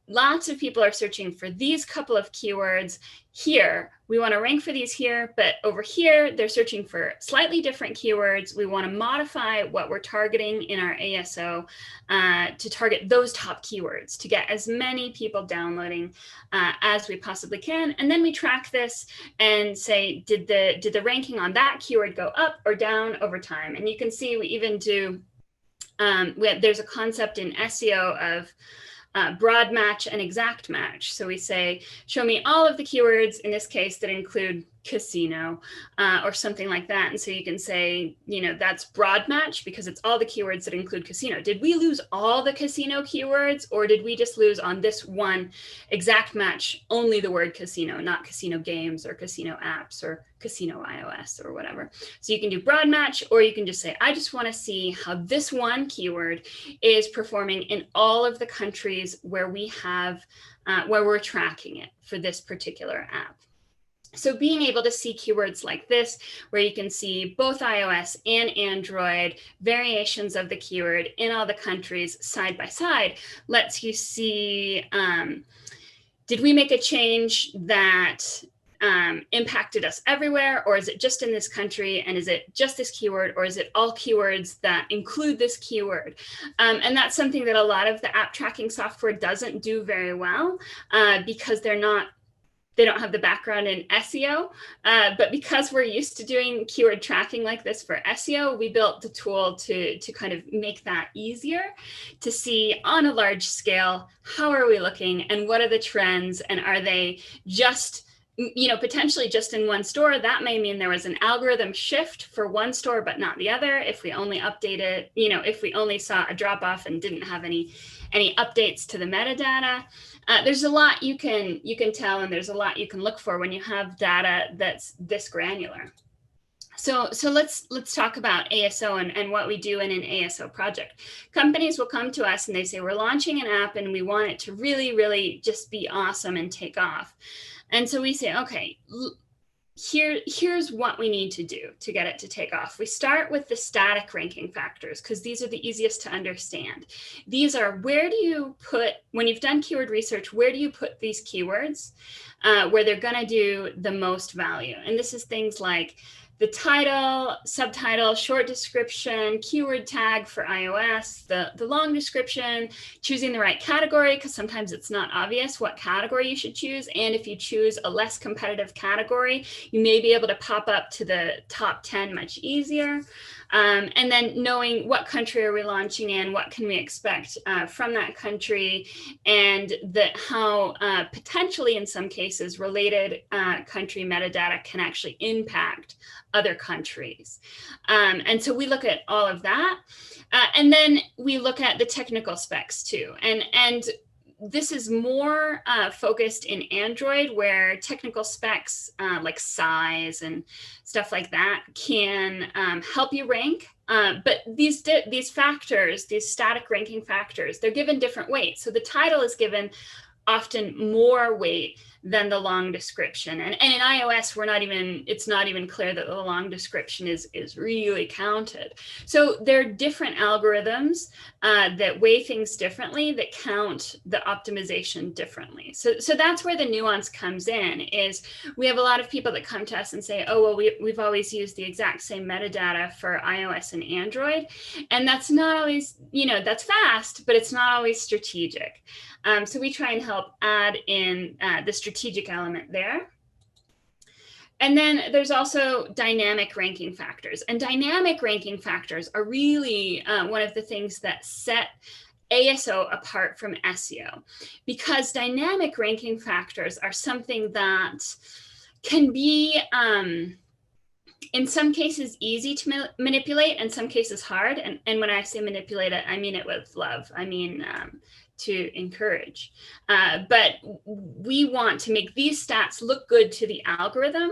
lots of people are searching for these couple of keywords here. We want to rank for these here, but over here, they're searching for slightly different keywords. We want to modify what we're targeting in our ASO to target those top keywords to get as many people downloading as we possibly can. And then we track this and say, did the ranking on that keyword go up or down over time? And you can see we even do, there's a concept in SEO of broad match and exact match. So we say, show me all of the keywords in this case that include casino or something like that. And so you can say, you know, that's broad match because it's all the keywords that include casino. Did we lose all the casino keywords, or did we just lose on this one exact match only the word casino, not casino games or casino apps or casino iOS or whatever? So you can do broad match, or you can just say, I just want to see how this one keyword is performing in all of the countries where we have, where we're tracking it for this particular app. So being able to see keywords like this, where you can see both iOS and Android variations of the keyword in all the countries side by side, lets you see, did we make a change that impacted us everywhere, or is it just in this country, and is it just this keyword, or is it all keywords that include this keyword? And that's something that a lot of the app tracking software doesn't do very well because they don't have the background in SEO, but because we're used to doing keyword tracking like this for SEO, we built the tool to kind of make that easier to see on a large scale, how are we looking and what are the trends, and are they just, you know, potentially just in one store? That may mean there was an algorithm shift for one store, but not the other. If we only updated, you know, if we only saw a drop off and didn't have any updates to the metadata. There's a lot you can tell, and there's a lot you can look for when you have data that's this granular. So let's talk about ASO and what we do in an ASO project. Companies will come to us and they say, we're launching an app and we want it to really, really just be awesome and take off. And so we say, okay, here's what we need to do to get it to take off. We start with the static ranking factors because these are the easiest to understand. These are, where do you put, when you've done keyword research, where do you put these keywords where they're going to do the most value? And this is things like the title, subtitle, short description, keyword tag for iOS, the long description, choosing the right category, because sometimes it's not obvious what category you should choose. And if you choose a less competitive category, you may be able to pop up to the top 10 much easier. And then knowing what country are we launching in, what can we expect from that country, and how potentially in some cases related country metadata can actually impact other countries. And so we look at all of that. And then we look at the technical specs too. And this is more focused in Android, where technical specs like size and stuff like that can help you rank. But these factors, these static ranking factors, they're given different weights. So the title is given often more weight than the long description. And in iOS, it's not even clear that the long description is really counted. So there are different algorithms that weigh things differently, that count the optimization differently. So that's where the nuance comes in, is we have a lot of people that come to us and say, oh, well, we've always used the exact same metadata for iOS and Android. And that's not always, that's fast, but it's not always strategic. So we try and help add in the strategic element there. And then there's also dynamic ranking factors. And dynamic ranking factors are really one of the things that set ASO apart from SEO, because dynamic ranking factors are something that can be, in some cases, easy to manipulate, and some cases hard. And when I say manipulate it, I mean it with love. I mean, to encourage. But we want to make these stats look good to the algorithm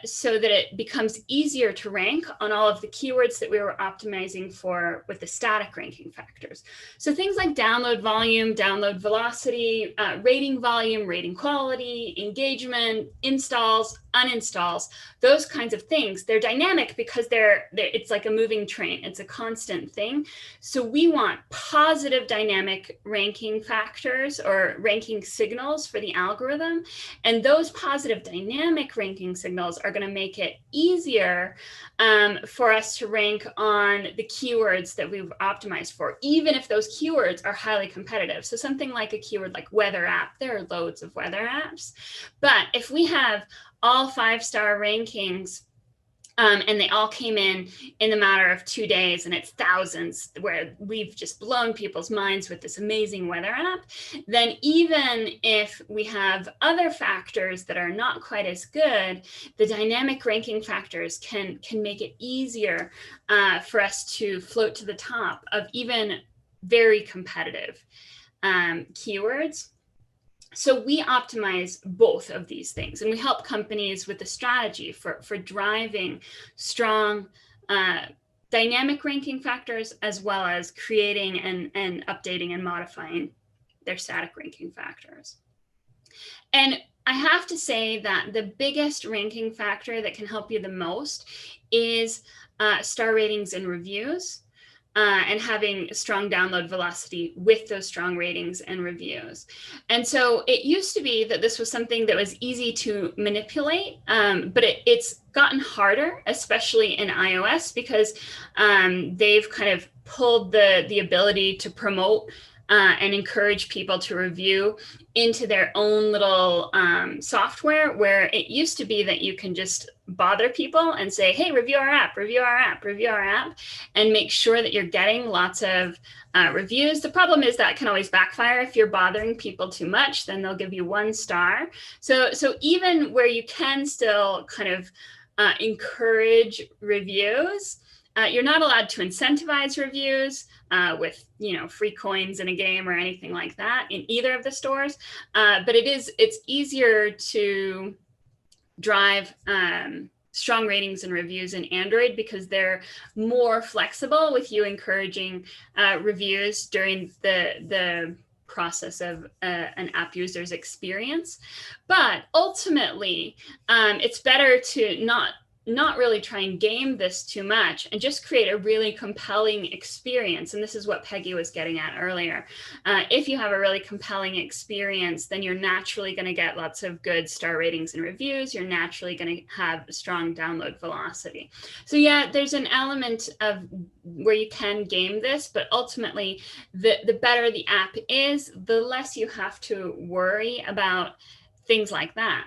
so that it becomes easier to rank on all of the keywords that we were optimizing for with the static ranking factors. So things like download volume, download velocity, rating volume, rating quality, engagement, installs, uninstalls, those kinds of things, they're dynamic because it's like a moving train. It's a constant thing. So we want positive dynamic ranking factors or ranking signals for the algorithm. And those positive dynamic ranking signals are going to make it easier for us to rank on the keywords that we've optimized for, even if those keywords are highly competitive. So something like a keyword like weather app, there are loads of weather apps. But if we have all 5-star rankings, and they all came in the matter of 2 days, and it's thousands, where we've just blown people's minds with this amazing weather app, then even if we have other factors that are not quite as good, the dynamic ranking factors can make it easier for us to float to the top of even very competitive keywords. So we optimize both of these things, and we help companies with the strategy for driving strong dynamic ranking factors, as well as creating and updating and modifying their static ranking factors. And I have to say that the biggest ranking factor that can help you the most is star ratings and reviews. And having strong download velocity with those strong ratings and reviews. And so it used to be that this was something that was easy to manipulate, but it's gotten harder, especially in iOS, because they've kind of pulled the ability to promote and encourage people to review into their own little software, where it used to be that you can just bother people and say, hey, review our app, review our app, review our app, and make sure that you're getting lots of reviews. The problem is that can always backfire. If you're bothering people too much, then they'll give you 1 star. So even where you can still kind of encourage reviews, you're not allowed to incentivize reviews with free coins in a game or anything like that in either of the stores. But it's easier to drive strong ratings and reviews in Android, because they're more flexible with you encouraging reviews during the process of an app user's experience. But ultimately, it's better to not really try and game this too much and just create a really compelling experience. And this is what Peggy was getting at earlier. If you have a really compelling experience, then you're naturally going to get lots of good star ratings and reviews. You're naturally going to have strong download velocity. So yeah, there's an element of where you can game this, but ultimately the better the app is, the less you have to worry about things like that.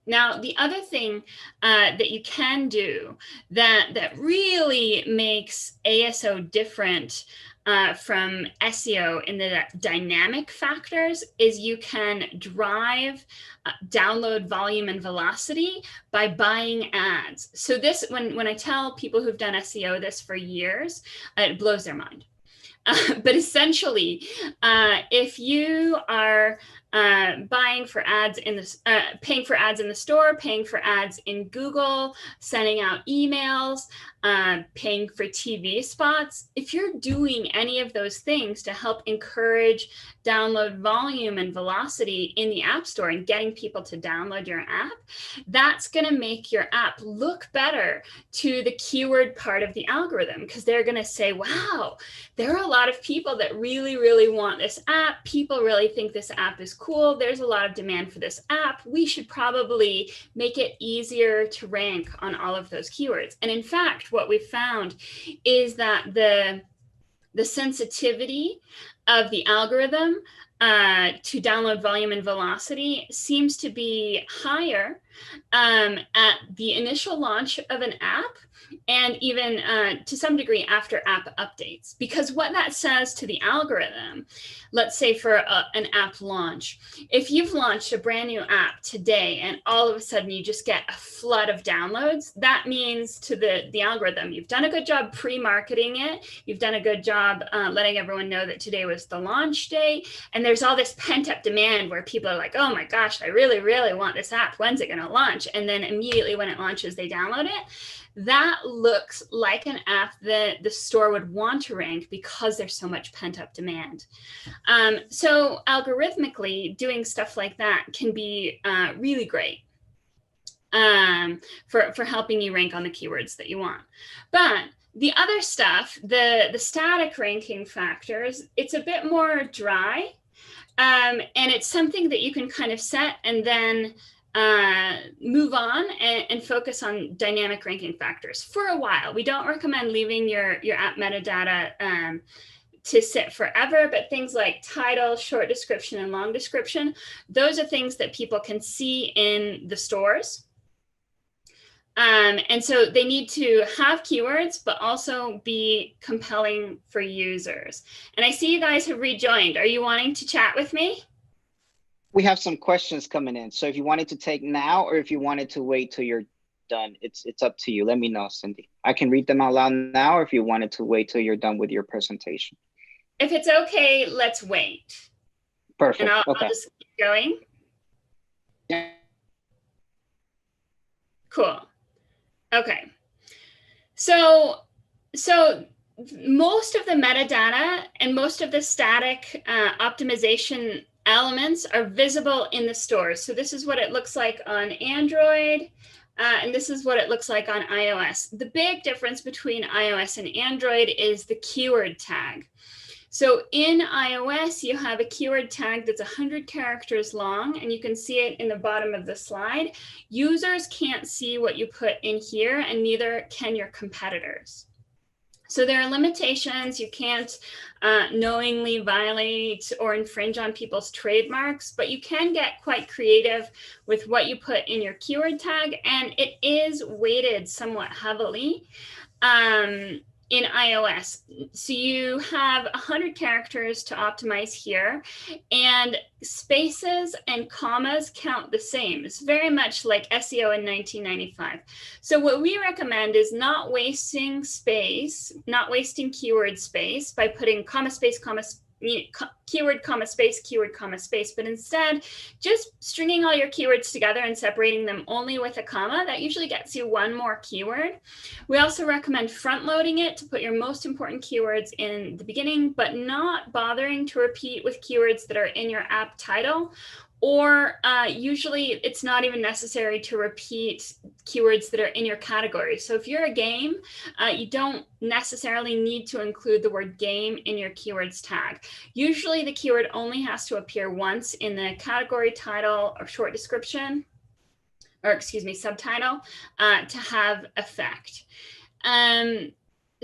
Now, the other thing that you can do that really makes ASO different from SEO in the dynamic factors is you can drive download volume and velocity by buying ads. So this, when I tell people who've done SEO this for years, it blows their mind. But essentially, if you are buying for ads in the, paying for ads in the store, paying for ads in Google, sending out emails, paying for TV spots, if you're doing any of those things to help encourage download volume and velocity in the App Store and getting people to download your app, that's going to make your app look better to the keyword part of the algorithm, because they're going to say, wow, there are a lot of people that really, really want this app. People really think this app is cool. There's a lot of demand for this app. We should probably make it easier to rank on all of those keywords. And in fact, what we've found is that the sensitivity of the algorithm to download volume and velocity seems to be higher at the initial launch of an app, and even to some degree after app updates. Because what that says to the algorithm, let's say for an app launch, if you've launched a brand new app today and all of a sudden you just get a flood of downloads, that means to the algorithm, you've done a good job pre-marketing it, you've done a good job letting everyone know that today was the launch day, and there's all this pent-up demand where people are like, oh my gosh, I really, really want this app. When's it going to launch? And then immediately when it launches, they download it. That looks like an app that the store would want to rank because there's so much pent-up demand. So algorithmically, doing stuff like that can be really great for helping you rank on the keywords that you want. But the other stuff, the static ranking factors, it's a bit more dry. And it's something that you can kind of set and then move on and focus on dynamic ranking factors for a while. We don't recommend leaving your app metadata to sit forever, but things like title, short description, and long description, those are things that people can see in the stores. And so they need to have keywords, but also be compelling for users. And I see you guys have rejoined. Are you wanting to chat with me? We have some questions coming in. So if you wanted to take now, or if you wanted to wait till you're done, it's up to you. Let me know, Cindy. I can read them out loud now, or if you wanted to wait till you're done with your presentation. If it's okay, let's wait. Perfect. And I'll Okay. just keep going. Yeah. Cool. Okay. So most of the metadata and most of the static optimization elements are visible in the stores. So this is what it looks like on Android, and this is what it looks like on iOS. The big difference between iOS and Android is the keyword tag. So in iOS, you have a keyword tag that's 100 characters long, and you can see it in the bottom of the slide. Users can't see what you put in here, and neither can your competitors. So there are limitations. You can't knowingly violate or infringe on people's trademarks, but you can get quite creative with what you put in your keyword tag, and it is weighted somewhat heavily in iOS. So you have 100 characters to optimize here, and spaces and commas count the same. It's very much like SEO in 1995. So what we recommend is not wasting space, not wasting keyword space by putting comma space, keyword, comma space, but instead just stringing all your keywords together and separating them only with a comma. That usually gets you one more keyword. We also recommend front loading it to put your most important keywords in the beginning, but not bothering to repeat with keywords that are in your app title. Or usually it's not even necessary to repeat keywords that are in your category. So if you're a game, you don't necessarily need to include the word game in your keywords tag. Usually the keyword only has to appear once in the category title or short description, or excuse me, subtitle, to have effect.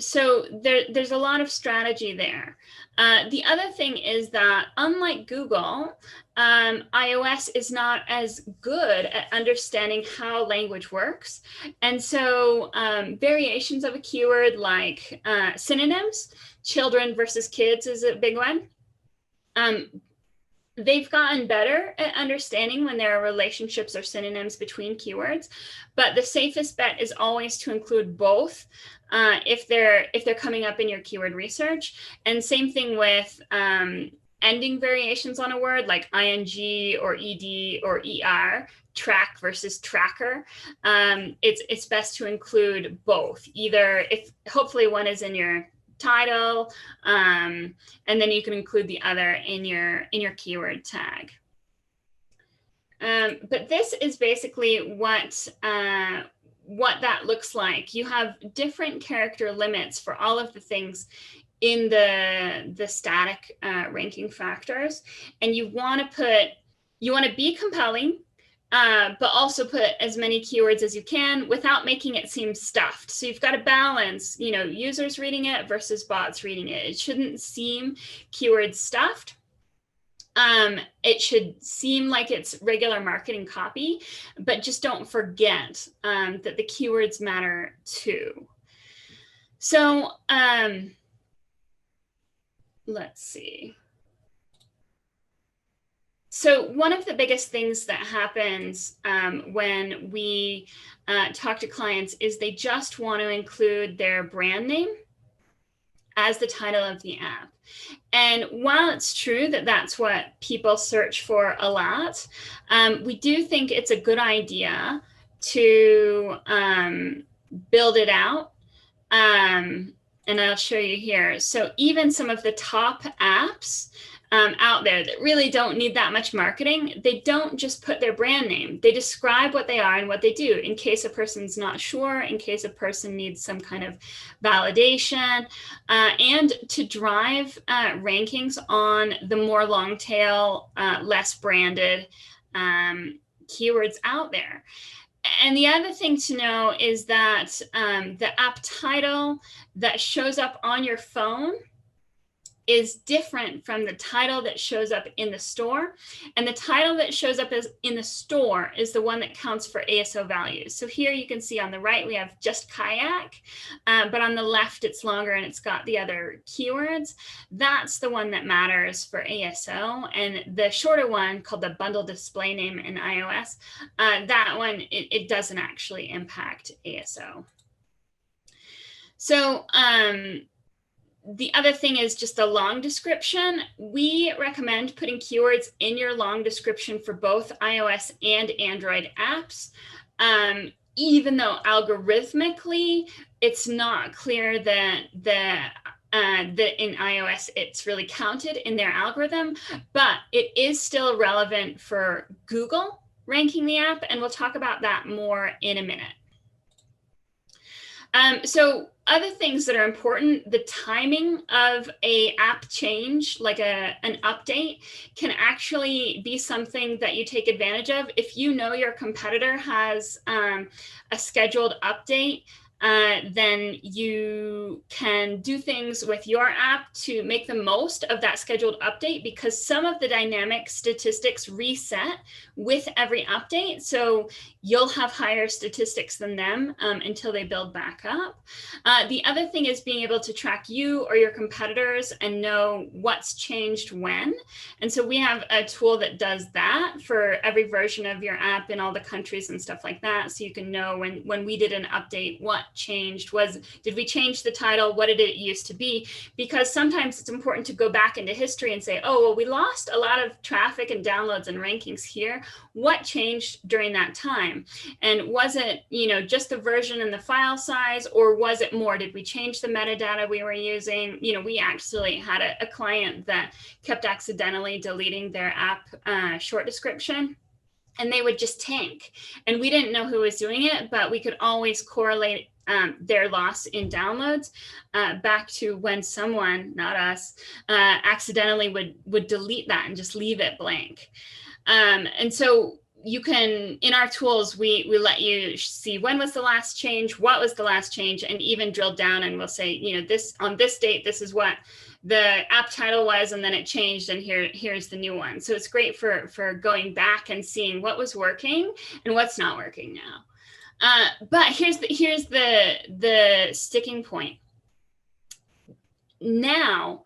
So there's a lot of strategy there. The other thing is that unlike Google, iOS is not as good at understanding how language works. And so variations of a keyword like synonyms, children versus kids is a big one. They've gotten better at understanding when there are relationships or synonyms between keywords, but the safest bet is always to include both if they're coming up in your keyword research. And same thing with ending variations on a word like ing or ed or er, track versus tracker. It's best to include both. Either, if hopefully one is in your title, and then you can include the other in your keyword tag. But this is basically what that looks like. You have different character limits for all of the things in the static ranking factors, and you want to be compelling, but also put as many keywords as you can without making it seem stuffed. So you've got to balance, users reading it versus bots reading it. It shouldn't seem keyword stuffed. It should seem like it's regular marketing copy, but just don't forget that the keywords matter too. So let's see. So one of the biggest things that happens when we talk to clients is they just want to include their brand name as the title of the app. And while it's true that that's what people search for a lot, we do think it's a good idea to build it out. And I'll show you here. So even some of the top apps out there that really don't need that much marketing, they don't just put their brand name. They describe what they are and what they do in case a person's not sure, in case a person needs some kind of validation, and to drive rankings on the more long tail, less branded keywords out there. And the other thing to know is that the app title that shows up on your phone is different from the title that shows up in the store. And the title that shows up in the store is the one that counts for ASO values. So here you can see on the right, we have just kayak, but on the left, it's longer and it's got the other keywords. That's the one that matters for ASO. And the shorter one called the bundle display name in iOS, that one, it doesn't actually impact ASO. So, the other thing is just the long description. We recommend putting keywords in your long description for both iOS and Android apps, even though algorithmically it's not clear that in iOS it's really counted in their algorithm, but it is still relevant for Google ranking the app, and we'll talk about that more in a minute. So other things that are important, the timing of a app change, like an update, can actually be something that you take advantage of. If you know your competitor has a scheduled update, then you can do things with your app to make the most of that scheduled update, because some of the dynamic statistics reset with every update. So you'll have higher statistics than them until they build back up. The other thing is being able to track you or your competitors and know what's changed when. And so we have a tool that does that for every version of your app in all the countries and stuff like that. So you can know when we did an update, what changed. Did we change the title? What did it used to be? Because sometimes it's important to go back into history and say, oh, well, we lost a lot of traffic and downloads and rankings here. What changed during that time? And was it, just the version and the file size, or was it more? Did we change the metadata we were using? We actually had a client that kept accidentally deleting their app short description, and they would just tank. And we didn't know who was doing it, but we could always correlate their loss in downloads back to when someone, not us, accidentally would delete that and just leave it blank. And so you can, in our tools, we let you see when was the last change, what was the last change, and even drill down, and we'll say, this on this date, this is what the app title was, and then it changed, and here's the new one. So it's great for going back and seeing what was working and what's not working now. But here's the sticking point. Now,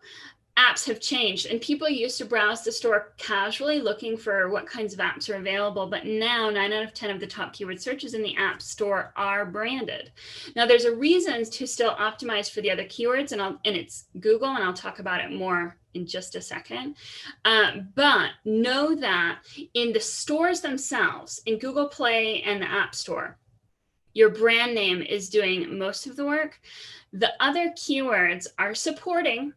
apps have changed, and people used to browse the store casually looking for what kinds of apps are available, but now 9 out of 10 of the top keyword searches in the App Store are branded. Now there's a reason to still optimize for the other keywords, and it's Google, and I'll talk about it more in just a second. But know that in the stores themselves, in Google Play and the App Store, your brand name is doing most of the work. The other keywords are supporting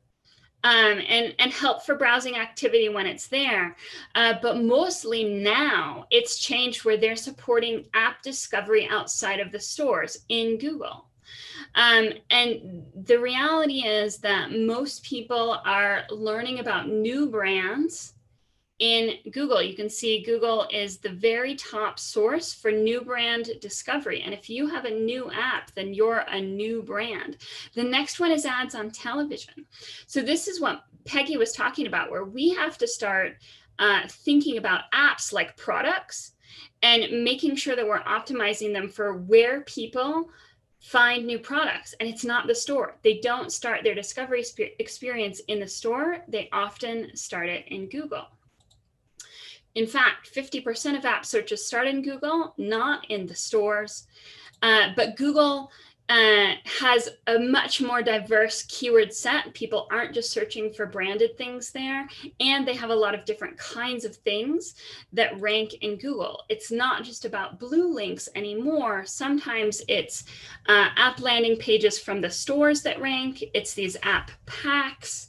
and help for browsing activity when it's there. But mostly now it's changed where they're supporting app discovery outside of the stores in Google. And the reality is that most people are learning about new brands in Google. You can see Google is the very top source for new brand discovery. And if you have a new app, then you're a new brand. The next one is ads on television. So this is what Peggy was talking about, where we have to start thinking about apps like products and making sure that we're optimizing them for where people find new products. And it's not the store. They don't start their discovery experience in the store. They often start it in Google. In fact, 50% of app searches start in Google, not in the stores. But Google has a much more diverse keyword set. People aren't just searching for branded things there, and they have a lot of different kinds of things that rank in Google. It's not just about blue links anymore. Sometimes it's app landing pages from the stores that rank. It's these app packs.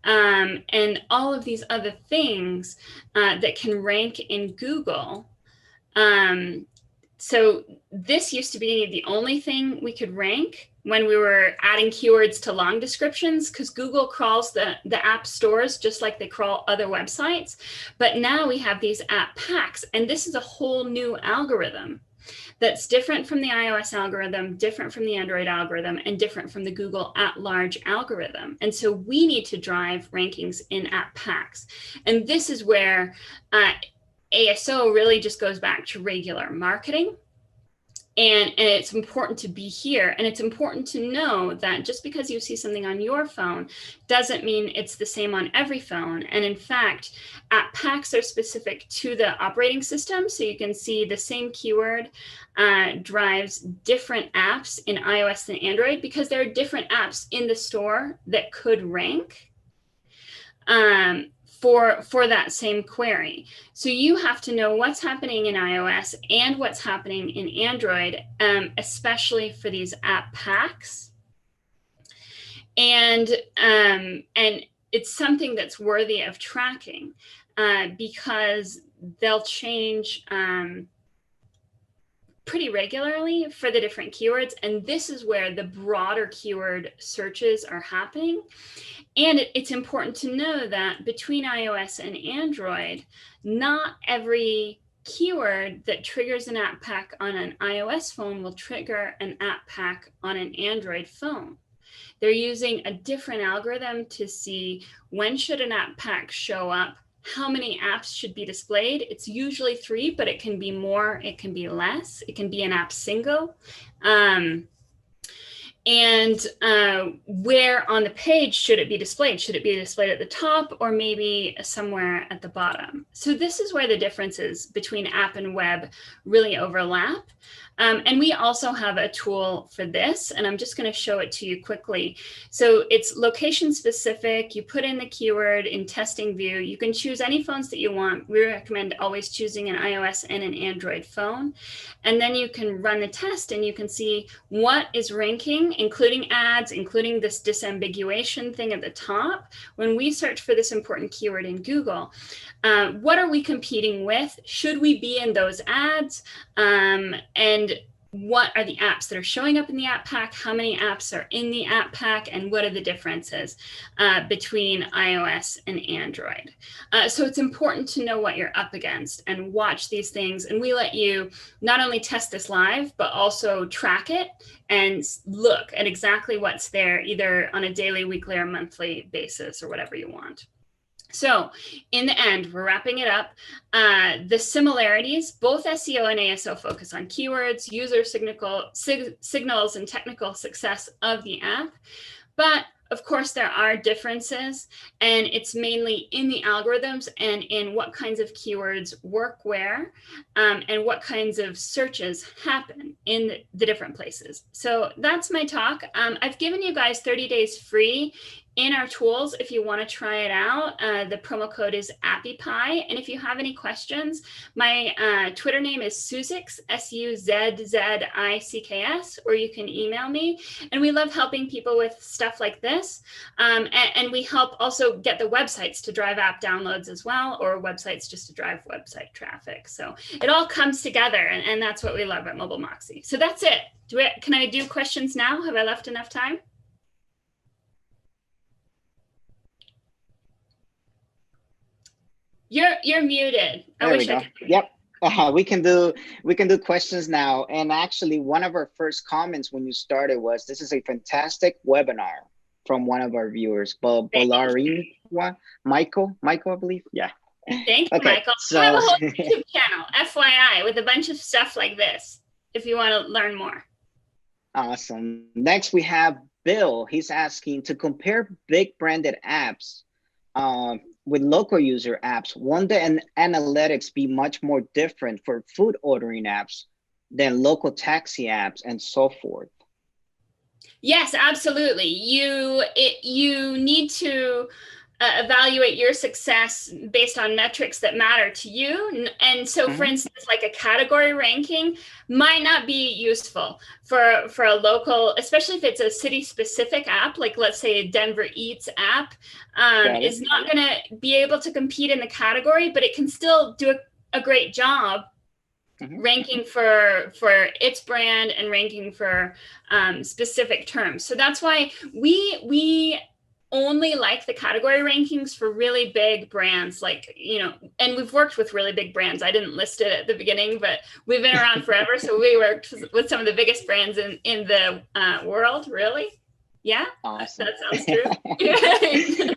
And all of these other things that can rank in Google. So this used to be the only thing we could rank when we were adding keywords to long descriptions, because Google crawls the app stores just like they crawl other websites. But now we have these app packs, and this is a whole new algorithm that's different from the iOS algorithm, different from the Android algorithm, and different from the Google at-large algorithm. And so we need to drive rankings in app packs. And this is where ASO really just goes back to regular marketing. And it's important to be here. And it's important to know that just because you see something on your phone doesn't mean it's the same on every phone. And in fact, app packs are specific to the operating system. So you can see the same keyword drives different apps in iOS than Android, because there are different apps in the store that could rank for that same query. So you have to know what's happening in iOS and what's happening in Android, especially for these app packs. And it's something that's worthy of tracking because they'll change pretty regularly for the different keywords. And this is where the broader keyword searches are happening. And it's important to know that between iOS and Android, not every keyword that triggers an app pack on an iOS phone will trigger an app pack on an Android phone. They're using a different algorithm to see when should an app pack show up, how many apps should be displayed. It's usually 3, but it can be more, it can be less, it can be an app single. And where on the page should it be displayed? Should it be displayed at the top or maybe somewhere at the bottom? So this is where the differences between app and web really overlap. And we also have a tool for this, and I'm just going to show it to you quickly. So it's location specific. You put in the keyword in testing view. You can choose any phones that you want. We recommend always choosing an iOS and an Android phone. And then you can run the test and you can see what is ranking, including ads, including this disambiguation thing at the top. When we search for this important keyword in Google, what are we competing with? Should we be in those ads? And what are the apps that are showing up in the app pack? How many apps are in the app pack? And what are the differences between iOS and Android? So it's important to know what you're up against and watch these things. And we let you not only test this live, but also track it and look at exactly what's there, either on a daily, weekly, or monthly basis, or whatever you want. So in the end, we're wrapping it up. The similarities, both SEO and ASO focus on keywords, user signals, and technical success of the app. But Of course, there are differences, and it's mainly in the algorithms and in what kinds of keywords work where, and what kinds of searches happen in the different places. So that's my talk. I've given you guys 30 days free in our tools if you want to try it out. The promo code is Appy Pie. And if you have any questions, my Twitter name is Suzix, SUZZICKS, or you can email me. And we love helping people with stuff like this. And we help also get the websites to drive app downloads as well, or websites just to drive website traffic. So it all comes together, and that's what we love at Mobile Moxie. So that's it. Can I do questions now? Have I left enough time? You're muted. I There wish we go. I could. Yep. We can do questions now. And actually, one of our first comments when you started was, "This is a fantastic webinar," from one of our viewers, Bolarin, Michael, I believe. Yeah. Thank you, Okay, Michael. so I have a whole YouTube channel, FYI, with a bunch of stuff like this, if you want to learn more. Awesome. Next, we have Bill. He's asking to compare big branded apps with local user apps. Won't the analytics be much more different for food ordering apps than local taxi apps and so forth? Yes, absolutely. You need to evaluate your success based on metrics that matter to you. And so, for instance, like a category ranking might not be useful for a local, especially if it's a city-specific app, like let's say a Denver Eats app, is not going to be able to compete in the category, but it can still do a great job ranking for its brand and ranking for specific terms. So that's why we only like the category rankings for really big brands, like, and we've worked with really big brands. I didn't list it at the beginning, but we've been around forever. So we worked with some of the biggest brands in the world, really. Yeah, awesome. That sounds true.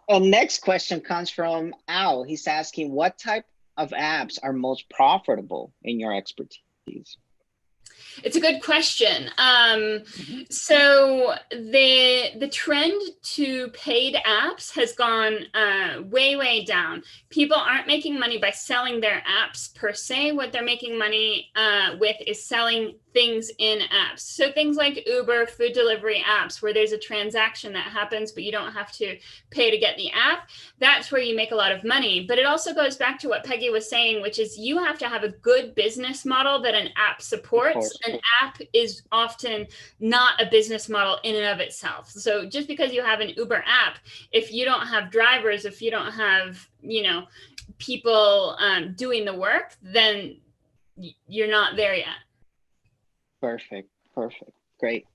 And next question comes from Al. He's asking, what type of apps are most profitable in your expertise? It's a good question. So the trend to paid apps has gone way down. People aren't making money by selling their apps per se. What they're making money with is selling things in apps. So things like Uber, food delivery apps, where there's a transaction that happens, but you don't have to pay to get the app. That's where you make a lot of money. But it also goes back to what Peggy was saying, which is you have to have a good business model that an app supports. An app is often not a business model in and of itself. So just because you have an Uber app, if you don't have drivers, if you don't have, people doing the work, then you're not there yet. Perfect. Great.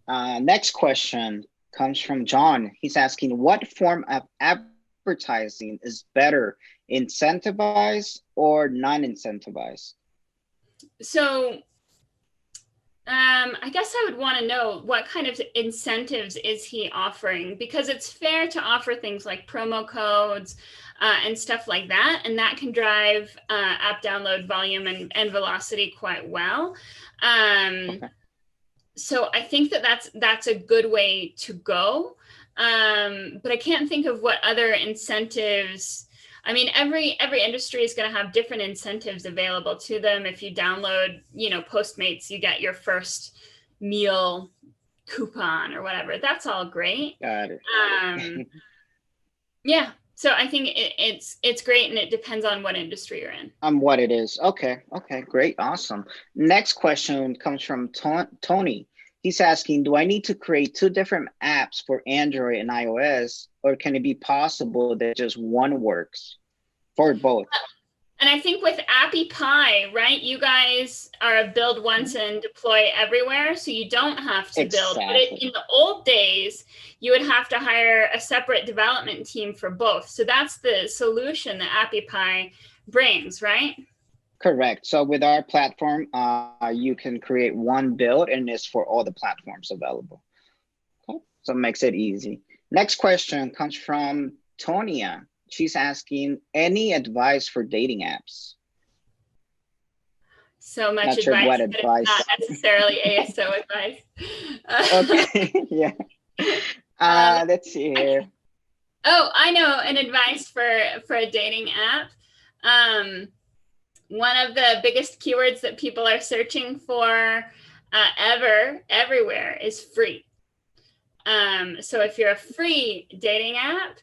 Next question comes from John. He's asking, what form of advertising is better, incentivized or non-incentivized? So I guess I would want to know what kind of incentives is he offering, because it's fair to offer things like promo codes and stuff like that, and that can drive app download volume and velocity quite well. So I think that's a good way to go, but I can't think of what other incentives. I mean, every industry is going to have different incentives available to them. If you download, Postmates, you get your first meal coupon or whatever. That's all great. Got it. Yeah. So I think it's great, and it depends on what industry you're in. What it is. Okay, great, awesome. Next question comes from Tony. He's asking, do I need to create 2 different apps for Android and iOS, or can it be possible that just one works for both? And I think with Appy Pie, right, you guys are a build once and deploy everywhere, so you don't have to build. But in the old days, you would have to hire a separate development team for both. So that's the solution that Appy Pie brings, right? Correct. So with our platform, you can create one build, and it's for all the platforms available. Okay. So it makes it easy. Next question comes from Tonia. She's asking, any advice for dating apps? So much Not sure advice, what but advice. it's not necessarily ASO advice. Okay, yeah. Let's see here. Oh, I know an advice for a dating app. One of the biggest keywords that people are searching for everywhere is free. So if you're a free dating app,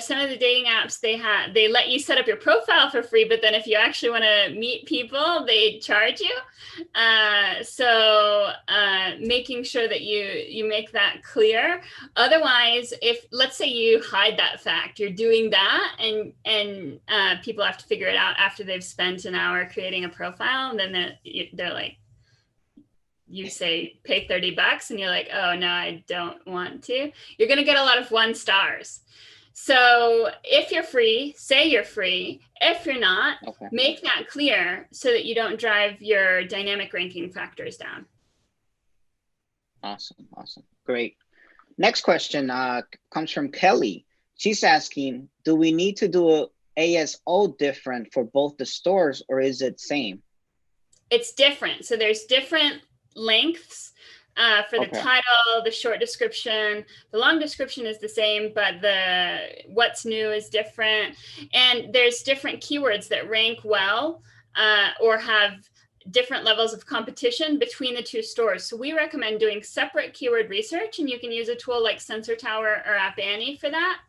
some of the dating apps, they let you set up your profile for free, but then if you actually want to meet people, they charge you. So making sure that you make that clear. Otherwise, if let's say you hide that fact, you're doing that, and people have to figure it out after they've spent an hour creating a profile, and then they're like, you say pay $30 and you're like, oh no, I don't want to. You're going to get a lot of 1 stars. So if you're free, say you're free. If you're not, Okay. make that clear so that you don't drive your dynamic ranking factors down. Awesome. Great. Next question comes from Kelly. She's asking, do we need to do a ASO different for both the stores, or is it same? It's different. So there's different lengths for the title, the short description. The long description is the same, but the what's new is different. And there's different keywords that rank well or have different levels of competition between the 2 stores. So we recommend doing separate keyword research, and you can use a tool like Sensor Tower or Appy for that.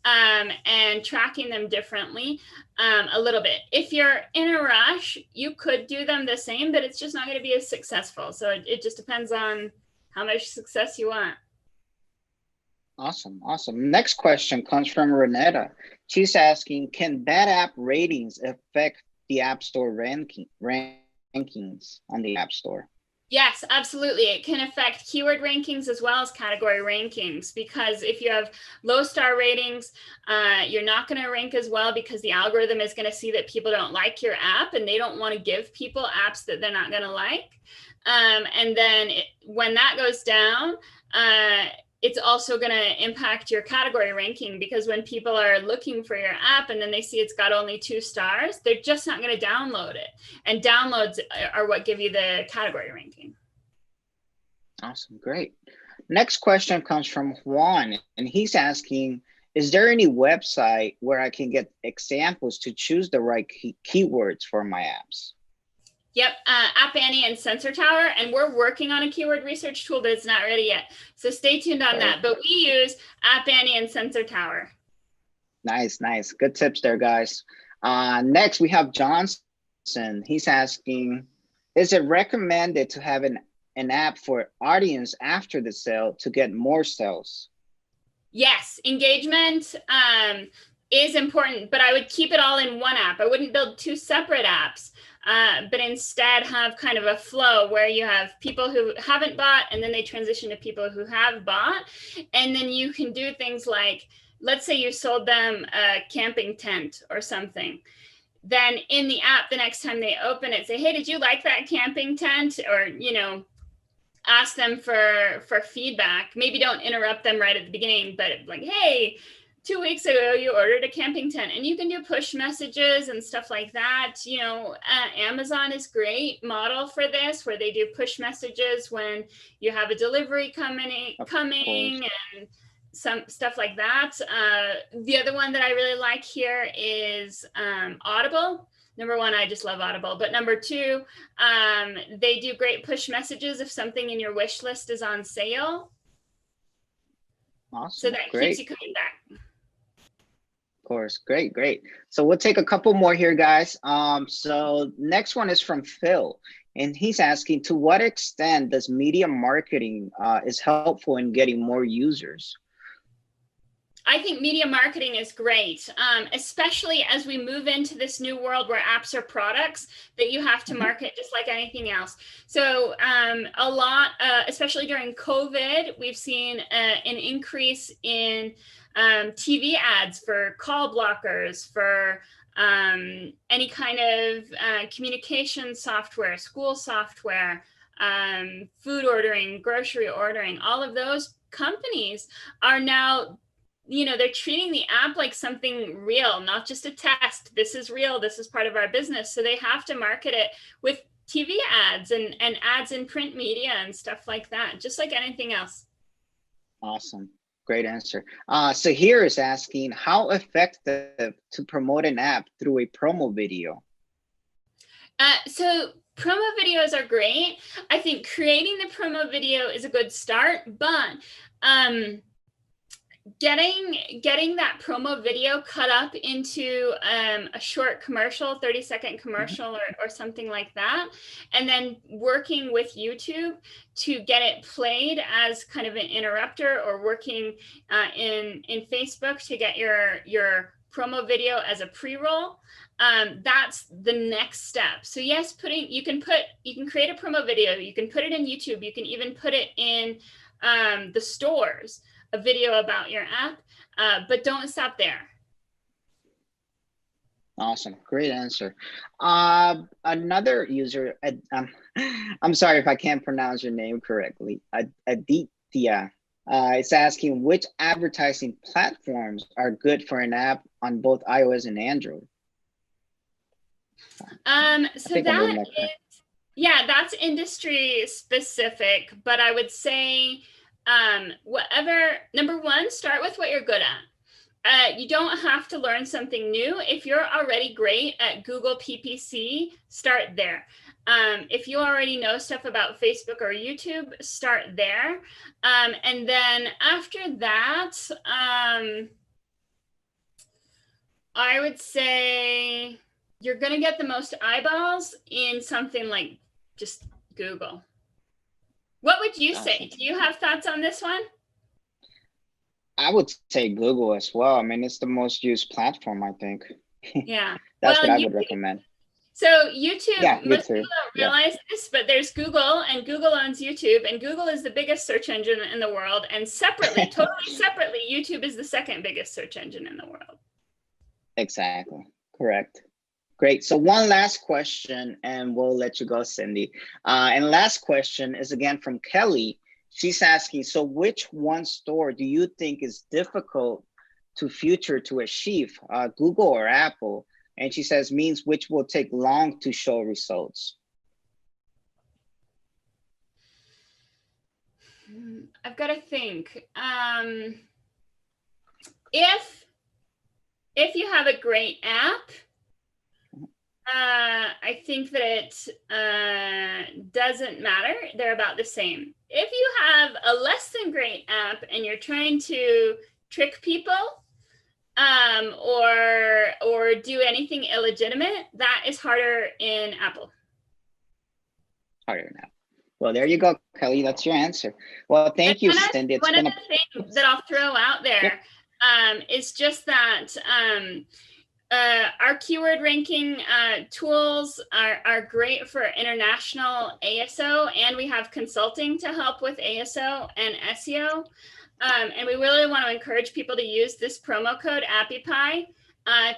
And tracking them differently a little bit. If you're in a rush, you could do them the same, but it's just not going to be as successful. So it just depends on how much success you want. Awesome. Next question comes from Renetta. She's asking, can bad app ratings affect the App Store rankings on the App Store? Yes, absolutely. It can affect keyword rankings as well as category rankings, because if you have low star ratings, you're not going to rank as well, because the algorithm is going to see that people don't like your app and they don't want to give people apps that they're not going to like. And then when that goes down, it's also going to impact your category ranking, because when people are looking for your app and then they see it's got only 2 stars, they're just not going to download it. And downloads are what give you the category ranking. Awesome. Great. Next question comes from Juan, and he's asking, is there any website where I can get examples to choose the right keywords for my apps? Yep, App Annie and Sensor Tower, and we're working on a keyword research tool, but it's not ready yet. So stay tuned on that. But we use App Annie and Sensor Tower. Nice. Good tips there, guys. Next, we have Johnson. He's asking, is it recommended to have an app for audience after the sale to get more sales? Yes, engagement is important, but I would keep it all in one app. I wouldn't build 2 separate apps. But instead have kind of a flow where you have people who haven't bought and then they transition to people who have bought. And then you can do things like, let's say you sold them a camping tent or something. Then in the app, the next time they open it, say, hey, did you like that camping tent? Or, ask them for feedback. Maybe don't interrupt them right at the beginning, but like, hey, 2 weeks ago, you ordered a camping tent, and you can do push messages and stuff like that. Amazon is great model for this, where they do push messages when you have a delivery coming and some stuff like that. The other one that I really like here is Audible. Number 1, I just love Audible. But number 2, they do great push messages if something in your wish list is on sale. Awesome. So that keeps you coming back. Course. Great. So we'll take a couple more here, guys. So next one is from Phil, and he's asking, to what extent does media marketing is helpful in getting more users? I think media marketing is great, especially as we move into this new world where apps are products that you have to market just like anything else. So a lot, especially during COVID, we've seen an increase in TV ads for call blockers, for any kind of communication software, school software, food ordering, grocery ordering. All of those companies are now, they're treating the app like something real, not just a test. This is real. This is part of our business. So they have to market it with TV ads and ads in print media and stuff like that, just like anything else. Awesome. Great answer. So here is asking, how effective to promote an app through a promo video? So promo videos are great. I think creating the promo video is a good start, but getting that promo video cut up into a short commercial, 30-second commercial or something like that, and then working with YouTube to get it played as kind of an interrupter, or working in Facebook to get your promo video as a pre-roll. That's the next step. So yes, you can create a promo video, you can put it in YouTube, you can even put it in the stores, a video about your app, but don't stop there. Awesome, great answer. Another user, I'm sorry if I can't pronounce your name correctly, Aditya, it's asking which advertising platforms are good for an app on both iOS and Android. So that is, yeah, that's industry specific, but I would say number one, start with what you're good at. You don't have to learn something new. If you're already great at Google PPC, start there. If you already know stuff about Facebook or YouTube, start there. And then after that, I would say you're going to get the most eyeballs in something like just Google. What would you say? Do you have thoughts on this one? I would say Google as well. I mean, it's the most used platform, I think. Yeah. That's what I would recommend. So YouTube, most people don't realize this, but there's Google, and Google owns YouTube, and Google is the biggest search engine in the world. And separately, totally separately, YouTube is the second biggest search engine in the world. Exactly. Correct. Great. So one last question, and we'll let you go, Cindy. And last question is again from Kelly. She's asking, so which one store do you think is difficult to achieve, Google or Apple? And she says means which will take long to show results. I've got to think. If you have a great app, I think that it doesn't matter. They're about the same. If you have a less than great app and you're trying to trick people or do anything illegitimate, that is harder in Apple. Harder now. Well, there you go, Kelly. That's your answer. Well, thank you, Cindy. One of the things that I'll throw out there is just that our keyword ranking tools are great for international ASO, and we have consulting to help with ASO and SEO. And we really want to encourage people to use this promo code Appy Pie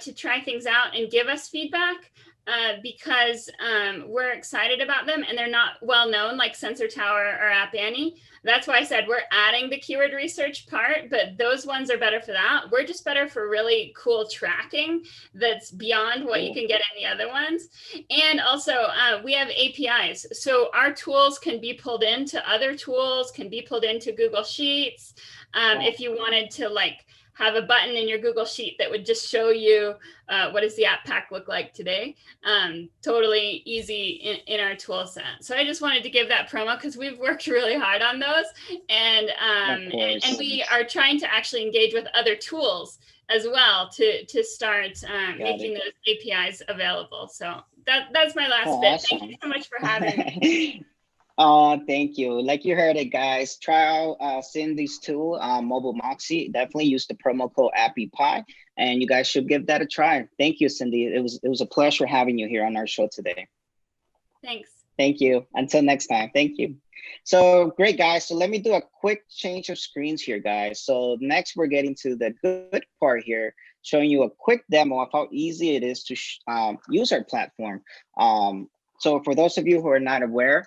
to try things out and give us feedback because we're excited about them, and they're not well known like Sensor Tower or App Annie. That's why I said we're adding the keyword research part, but those ones are better for that. We're just better for really cool tracking that's beyond what you can get in the other ones. And also we have APIs. So our tools can be pulled into other tools, can be pulled into Google Sheets. If you wanted to like have a button in your Google Sheet that would just show you what does the app pack look like today. Totally easy in our tool set. So I just wanted to give that promo because we've worked really hard on those. And we are trying to actually engage with other tools as well to start making those APIs available. So that's my last bit. Awesome. Thank you so much for having me. Thank you. Like you heard it, guys. Try out Cindy's tool, Mobile Moxie. Definitely use the promo code Appy Pie, and you guys should give that a try. Thank you, Cindy. It was a pleasure having you here on our show today. Thanks. Thank you. Until next time. Thank you. So great, guys. So let me do a quick change of screens here, guys. So next we're getting to the good part here, showing you a quick demo of how easy it is to use our platform. So for those of you who are not aware,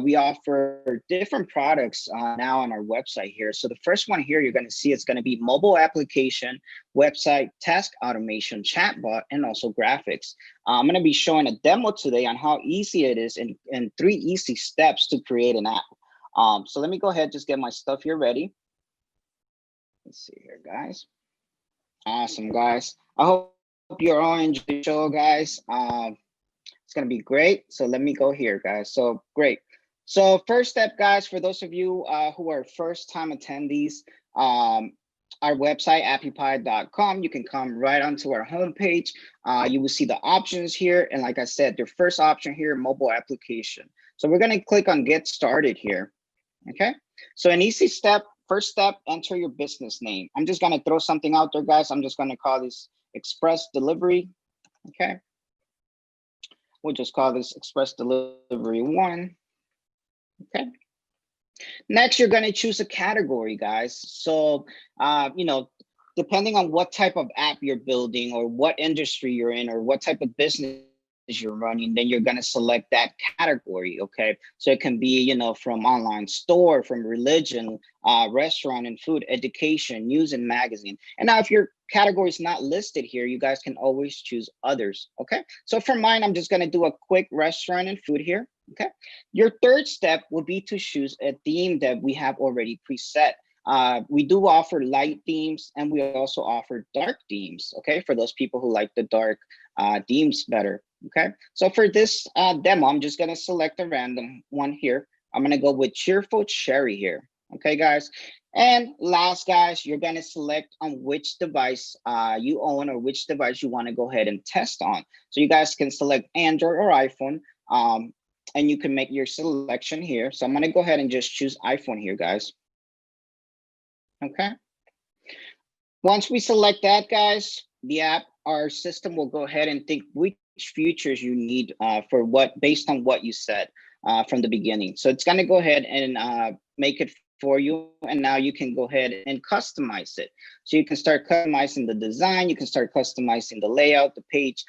we offer different products now on our website here. So the first one here you're going to see is going to be mobile application, website, task automation, chatbot, and also graphics. I'm going to be showing a demo today on how easy it is in 3 easy steps to create an app. So let me go ahead, just get my stuff here ready. Let's see here, guys. Awesome, guys. I hope you're all enjoying the show, guys. It's gonna be great. So let me go here, guys. So great. So first step, guys, for those of you who are first-time attendees, our website, appypie.com, you can come right onto our homepage. You will see the options here. And like I said, the first option here, mobile application. So we're gonna click on get started here, okay? So an easy step, first step, enter your business name. I'm just gonna throw something out there, guys. I'm just gonna call this Express Delivery, okay? We'll just call this Express Delivery 1, okay? Next, you're gonna choose a category, guys. So, depending on what type of app you're building or what industry you're in or what type of business you're running, then you're going to select that category. Okay, so it can be, from online store, from religion, restaurant and food, education, news and magazine. And now if your category is not listed here, you guys can always choose others. Okay, so for mine, I'm just going to do a quick restaurant and food here. Okay, your third step will be to choose a theme that we have already preset. We do offer light themes and we also offer dark themes, okay, for those people who like the dark themes better, okay? So for this demo, I'm just gonna select a random one here. I'm gonna go with Cheerful Cherry here, okay, guys? And last, guys, you're gonna select on which device you own or which device you wanna go ahead and test on. So you guys can select Android or iPhone, and you can make your selection here. So I'm gonna go ahead and just choose iPhone here, guys. Okay. Once we select that, guys, the app, our system will go ahead and think which features you need for what, based on what you said from the beginning. So it's going to go ahead and make it for you. And now you can go ahead and customize it. So you can start customizing the design. You can start customizing the layout, the page,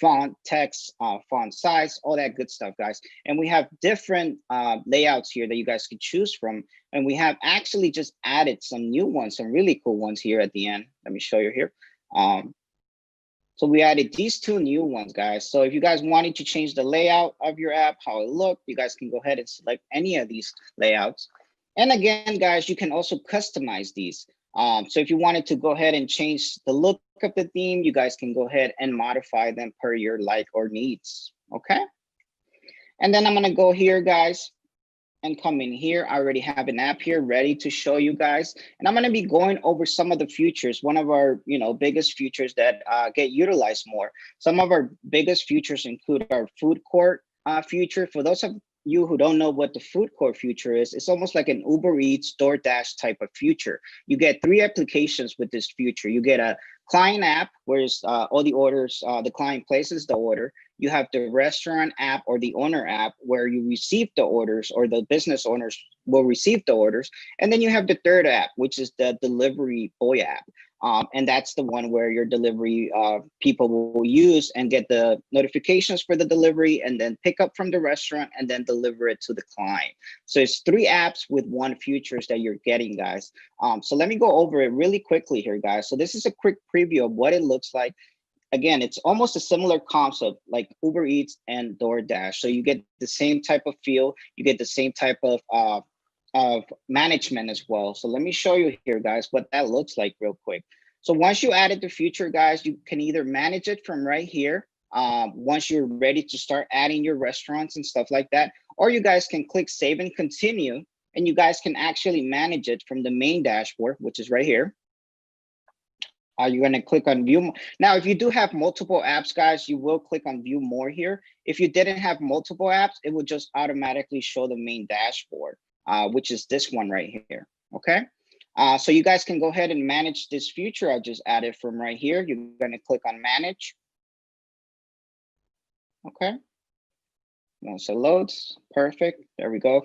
font, text, font size, all that good stuff, guys. And we have different layouts here that you guys can choose from. And we have actually just added some new ones, some really cool ones here at the end. Let me show you here. So we added these two new ones, guys. So if you guys wanted to change the layout of your app, how it looked, you guys can go ahead and select any of these layouts. And again, guys, you can also customize these. So if you wanted to go ahead and change the look of the theme, you guys can go ahead and modify them per your like or needs, okay? And then I'm gonna go here, guys, and come in here. I already have an app here ready to show you guys. And I'm gonna be going over some of the features, one of our biggest features that get utilized more. Some of our biggest features include our food court feature. For those of you who don't know what the food court feature is, it's almost like an Uber Eats, DoorDash type of feature. You get 3 applications with this feature. You get a client app, where all the orders, the client places the order. You have the restaurant app or the owner app where you receive the orders, or the business owners will receive the orders. And then you have the third app, which is the delivery boy app. And that's the one where your delivery people will use and get the notifications for the delivery and then pick up from the restaurant and then deliver it to the client. So it's 3 apps with 1 features that you're getting, guys. So let me go over it really quickly here, guys. So this is a quick preview of what it looks like. Again, it's almost a similar concept like Uber Eats and DoorDash. So you get the same type of feel, you get the same type of management as well. So let me show you here, guys, what that looks like real quick. So once you added the feature, guys, you can either manage it from right here. Once you're ready to start adding your restaurants and stuff like that, or you guys can click save and continue, and you guys can actually manage it from the main dashboard, which is right here. You're going to click on view. Now, if you do have multiple apps, guys, you will click on view more here. If you didn't have multiple apps, it will just automatically show the main dashboard, which is this one right here. Okay. So you guys can go ahead and manage this feature I just added from right here. You're going to click on manage. Okay. Once it loads, perfect. There we go.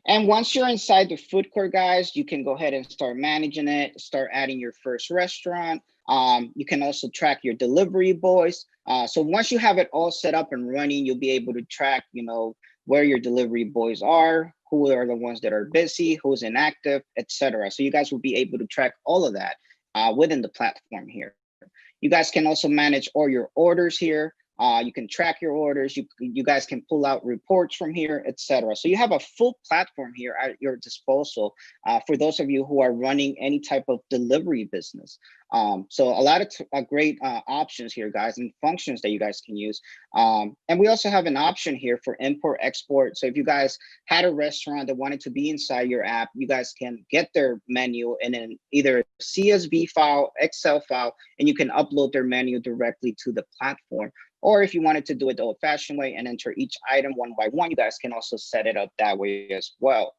And once you're inside the food court, guys, you can go ahead and start managing it, start adding your first restaurant. You can also track your delivery boys. So once you have it all set up and running, you'll be able to track, where your delivery boys are, who are the ones that are busy, who's inactive, etc. So you guys will be able to track all of that within the platform here. You guys can also manage all your orders here. You can track your orders. You guys can pull out reports from here, etc. So you have a full platform here at your disposal for those of you who are running any type of delivery business. So a lot of great options here, guys, and functions that you guys can use. And we also have an option here for import export. So if you guys had a restaurant that wanted to be inside your app, you guys can get their menu in an either CSV file, Excel file, and you can upload their menu directly to the platform. Or if you wanted to do it the old-fashioned way and enter each item one by one, you guys can also set it up that way as well.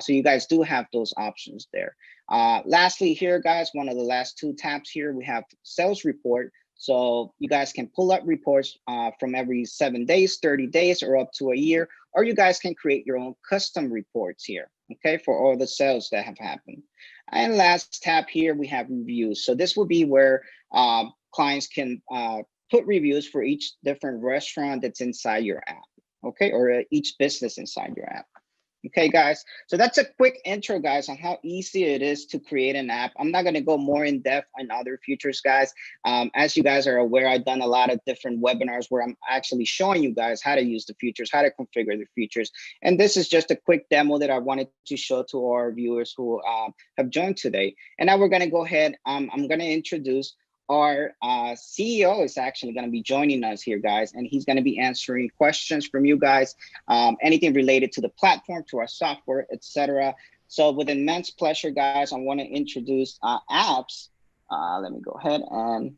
So you guys do have those options there. Lastly here, guys, one of the last two tabs here, we have sales report. So you guys can pull up reports from every 7 days, 30 days, or up to a year, or you guys can create your own custom reports here, okay, for all the sales that have happened. And last tab here, we have reviews. So this will be where clients can put reviews for each different restaurant that's inside your app, okay, or each business inside your app. Okay, guys, so that's a quick intro, guys, on how easy it is to create an app. I'm not going to go more in depth on other features, guys. As you guys are aware, I've done a lot of different webinars where I'm actually showing you guys how to use the features, how to configure the features. And this is just a quick demo that I wanted to show to our viewers who have joined today. And now we're going to go ahead. I'm going to introduce our CEO is actually going to be joining us here, guys, and he's going to be answering questions from you guys, anything related to the platform, to our software, etc. So with immense pleasure, guys, I want to introduce Apps. Let me go ahead and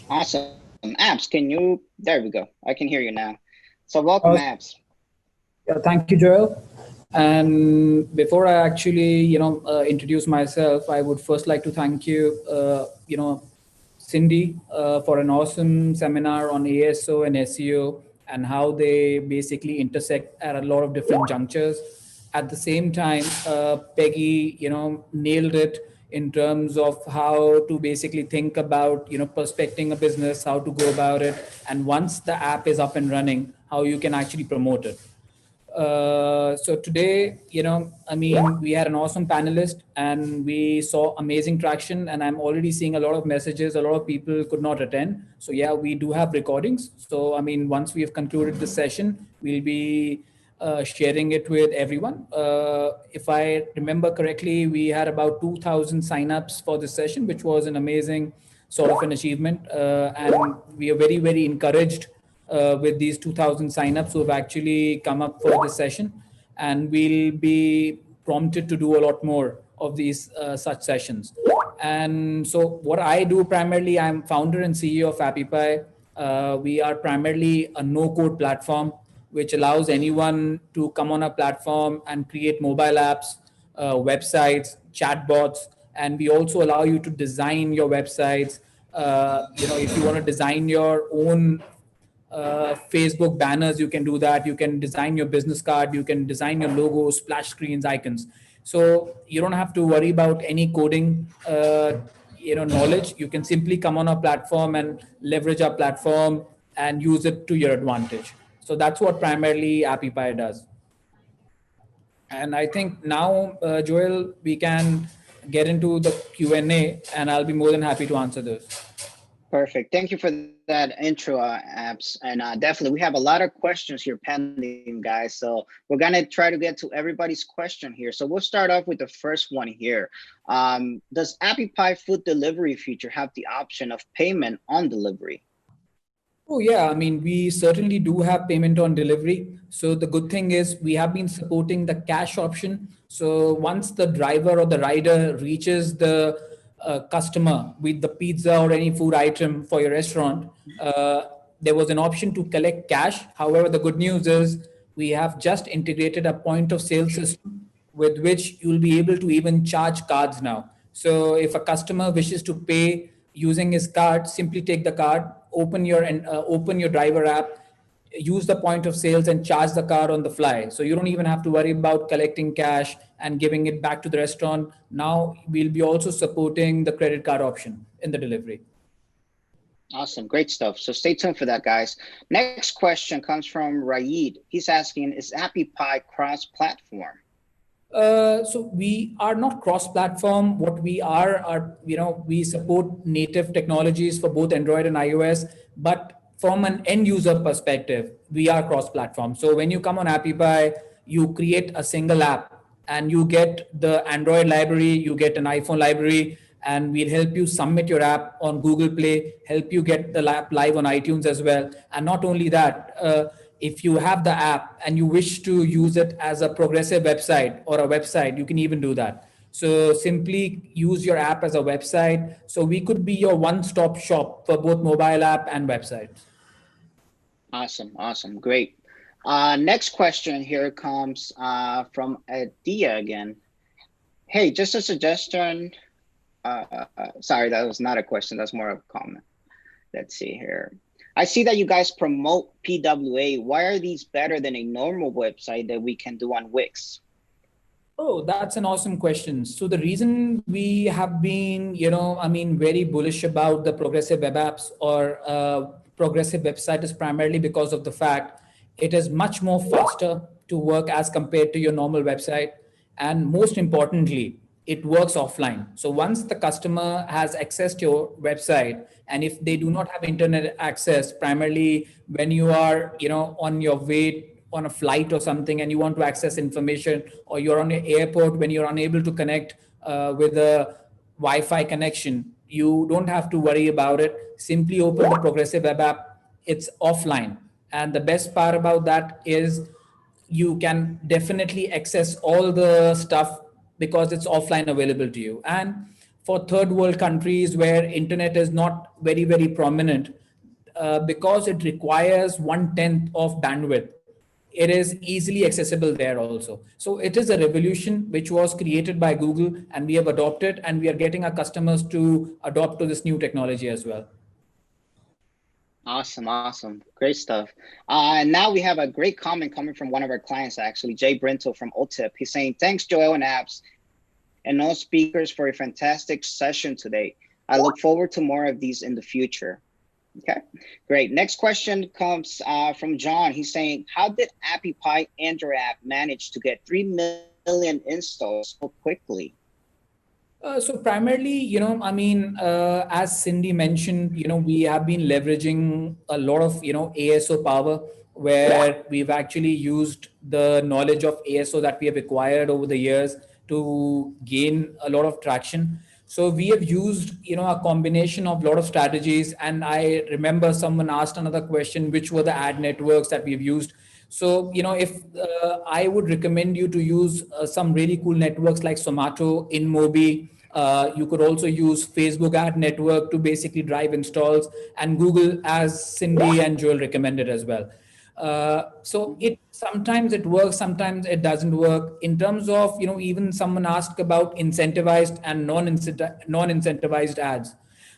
awesome. Apps, can you, there we go. I can hear you now. So welcome, Apps. Yeah, thank you, Joel. And before I actually, introduce myself, I would first like to thank you, Cindy, for an awesome seminar on ASO and SEO and how they basically intersect at a lot of different junctures. At the same time, Peggy, nailed it in terms of how to basically think about, prospecting a business, how to go about it, and once the app is up and running, how you can actually promote it. So today, we had an awesome panelist and we saw amazing traction, and I'm already seeing a lot of messages. A lot of people could not attend. So yeah, we do have recordings. So, once we have concluded the session, we'll be sharing it with everyone. If I remember correctly, we had about 2,000 signups for this session, which was an amazing sort of an achievement. And we are very, very encouraged with these 2,000 signups who have actually come up for this session, and we'll be prompted to do a lot more of these such sessions. And so what I do primarily, I'm founder and CEO of Appy Pie. We are primarily a no-code platform, which allows anyone to come on a platform and create mobile apps, websites, chatbots, and we also allow you to design your websites. If you want to design your own Facebook banners, you can do that. You can design your business card, you can design your logos, splash screens, icons. So you don't have to worry about any coding knowledge. You can simply come on our platform and leverage our platform and use it to your advantage. So that's what primarily Appy Pie does. And I think now, Joel, we can get into the Q&A, and I'll be more than happy to answer those. Perfect. Thank you for that intro, Apps. And definitely, we have a lot of questions here pending, guys. So we're going to try to get to everybody's question here. So we'll start off with the first one here. Does Appy Pie food delivery feature have the option of payment on delivery? Oh, yeah. We certainly do have payment on delivery. So the good thing is we have been supporting the cash option. So once the driver or the rider reaches the customer with the pizza or any food item for your restaurant, there was an option to collect cash. However, the good news is we have just integrated a point of sale system with which you'll be able to even charge cards now. So if a customer wishes to pay using his card, simply take the card, open your driver app, use the point of sales and charge the card on the fly. So you don't even have to worry about collecting cash and giving it back to the restaurant. Now we'll be also supporting the credit card option in the delivery. Awesome. Great stuff. So stay tuned for that, guys. Next question comes from Raid. He's asking, is Appy Pie cross-platform? So we are not cross-platform. What we are, we support native technologies for both Android and iOS, but from an end user perspective, we are cross-platform. So when you come on Appy Pie, you create a single app and you get the Android library, you get an iPhone library, and we'll help you submit your app on Google Play, help you get the app live on iTunes as well. And not only that, if you have the app and you wish to use it as a progressive website or a website, you can even do that. So simply use your app as a website. So we could be your one-stop shop for both mobile app and websites. Awesome, awesome, great. Next question here comes from Adia again. Hey, just a suggestion. Sorry, that was not a question. That's more of a comment. Let's see here. I see that you guys promote PWA. Why are these better than a normal website that we can do on Wix? Oh, that's an awesome question. So the reason we have been, very bullish about the progressive web apps or progressive website is primarily because of the fact it is much more faster to work as compared to your normal website. And most importantly, it works offline. So once the customer has accessed your website, and if they do not have internet access, primarily when you are, on your way on a flight or something and you want to access information, or you're on an airport when you're unable to connect with a Wi-Fi connection, you don't have to worry about it. Simply open the progressive web app. It's offline. And the best part about that is you can definitely access all the stuff because it's offline available to you. And for third world countries where internet is not very, very prominent, because it requires 1/10 of bandwidth, it is easily accessible there also. So it is a revolution which was created by Google, and we have adopted, and we are getting our customers to adopt to this new technology as well. Awesome, awesome, great stuff. And now we have a great comment coming from one of our clients, actually, Jay Brintle from OTIP. He's saying, thanks, Joel and Apps and all speakers for a fantastic session today. I look forward to more of these in the future. Okay, great. Next question comes from John. He's saying, how did Appy Pie Android app manage to get 3 million installs so quickly? So primarily, as Cindy mentioned, we have been leveraging a lot of, ASO power, where we've actually used the knowledge of ASO that we have acquired over the years to gain a lot of traction. So we have used, a combination of a lot of strategies. And I remember someone asked another question, which were the ad networks that we've used. So, if I would recommend you to use some really cool networks like Zomato, InMobi. You could also use Facebook ad network to basically drive installs, and Google, as Cindy and Joel recommended as well. So sometimes it works, sometimes it doesn't work. In terms of, even someone asked about incentivized and non-incentivized ads.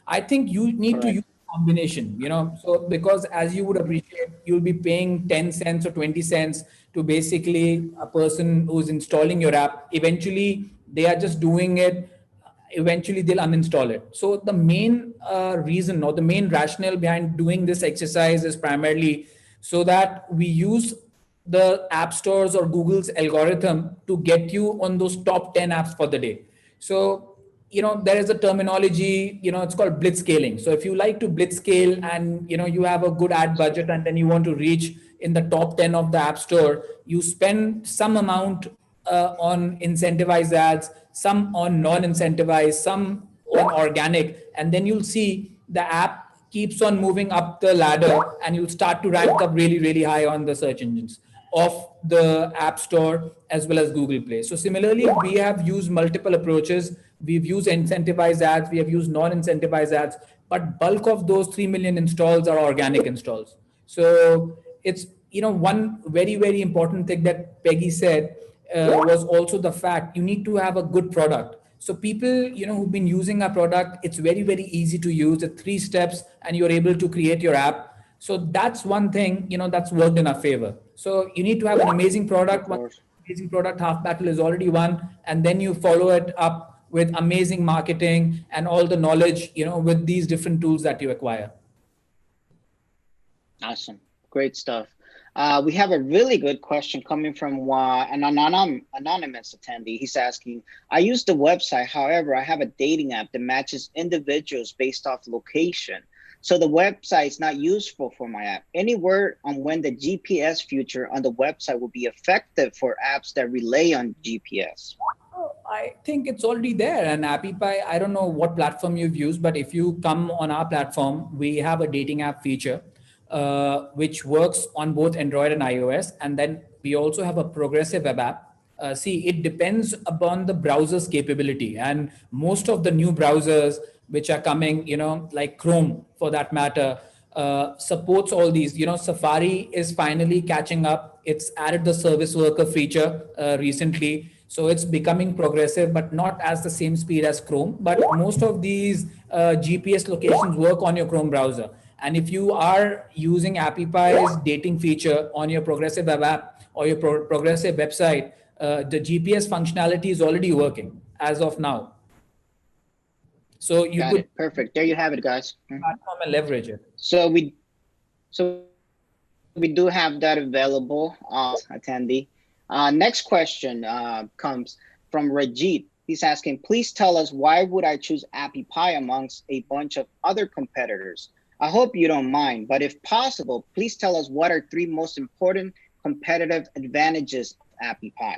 I think you need to use combination, so because as you would appreciate, you'll be paying 10 cents or 20 cents to basically a person who's installing your app. Eventually, they are just doing it. Eventually, they'll uninstall it. So the main reason or the main rationale behind doing this exercise is primarily so that we use the app stores or Google's algorithm to get you on those top 10 apps for the day. So, there is a terminology, it's called blitz scaling. So if you like to blitz scale and, you have a good ad budget and then you want to reach in the top 10 of the app store, you spend some amount on incentivized ads, some on non-incentivized, some on organic, and then you'll see the app keeps on moving up the ladder and you'll start to rank up really, really high on the search engines of the App Store as well as Google Play. So similarly, we have used multiple approaches. We've used incentivized ads, we have used non-incentivized ads, but bulk of those 3 million installs are organic installs. So it's, one very, very important thing that Peggy said was also the fact you need to have a good product. So people, who've been using our product, it's very, very easy to use. The 3 steps and you're able to create your app. So that's one thing, that's worked in our favor. So you need to have an amazing product. One amazing product, half battle is already won. And then you follow it up with amazing marketing and all the knowledge, with these different tools that you acquire. Awesome. Great stuff. We have a really good question coming from an anonymous attendee. He's asking, I use the website. However, I have a dating app that matches individuals based off location. So the website is not useful for my app. Any word on when the GPS feature on the website will be effective for apps that rely on GPS? I think it's already there. And Appy Pie, I don't know what platform you've used, but if you come on our platform, we have a dating app feature, which works on both Android and iOS. And then we also have a progressive web app. See, it depends upon the browser's capability. And most of the new browsers which are coming, like Chrome for that matter, supports all these. Safari is finally catching up. It's added the service worker feature recently. So it's becoming progressive, but not as the same speed as Chrome. But most of these GPS locations work on your Chrome browser. And if you are using Appy Pie's dating feature on your progressive web app or your progressive website, the GPS functionality is already working as of now. So you Got could it. Perfect. There you have it, guys. platform and leverage it. So we do have that available, attendee. Next question comes from Rajit. He's asking, please tell us why would I choose Appy Pie amongst a bunch of other competitors? I hope you don't mind, but if possible, please tell us what are 3 most important competitive advantages of Appy Pie.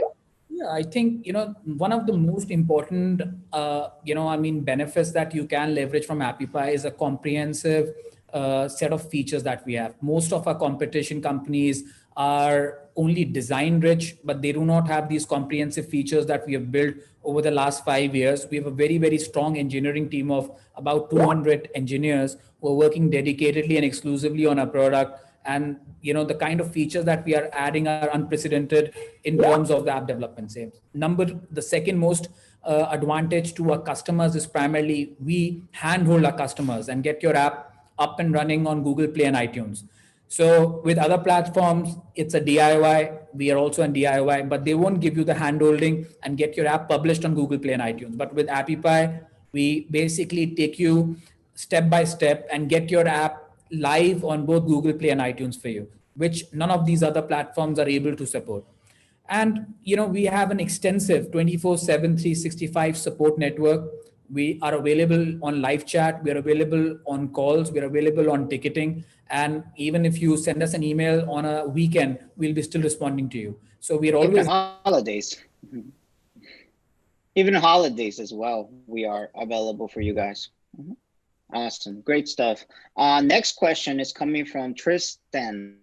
Yeah, I think, one of the most important, benefits that you can leverage from Appy Pie is a comprehensive set of features that we have. Most of our competition companies are only design rich, but they do not have these comprehensive features that we have built over the last 5 years. We have a very, very strong engineering team of about 200 engineers who are working dedicatedly and exclusively on our product. And the kind of features that we are adding are unprecedented in terms of the app development sales. The second most advantage to our customers is primarily we handhold our customers and get your app up and running on Google Play and iTunes. So with other platforms, it's a DIY. We are also in DIY, but they won't give you the handholding and get your app published on Google Play and iTunes. But with Appy Pie, we basically take you step by step and get your app live on both Google Play and iTunes for you, which none of these other platforms are able to support. And we have an extensive 24/7 365 support network. We are available on live chat, we are available on calls, we are available on ticketing, and even if you send us an email on a weekend, we'll be still responding to you. So we're always even holidays. Even holidays as well, we are available for you guys. Awesome, great stuff. Next question is coming from Tristan.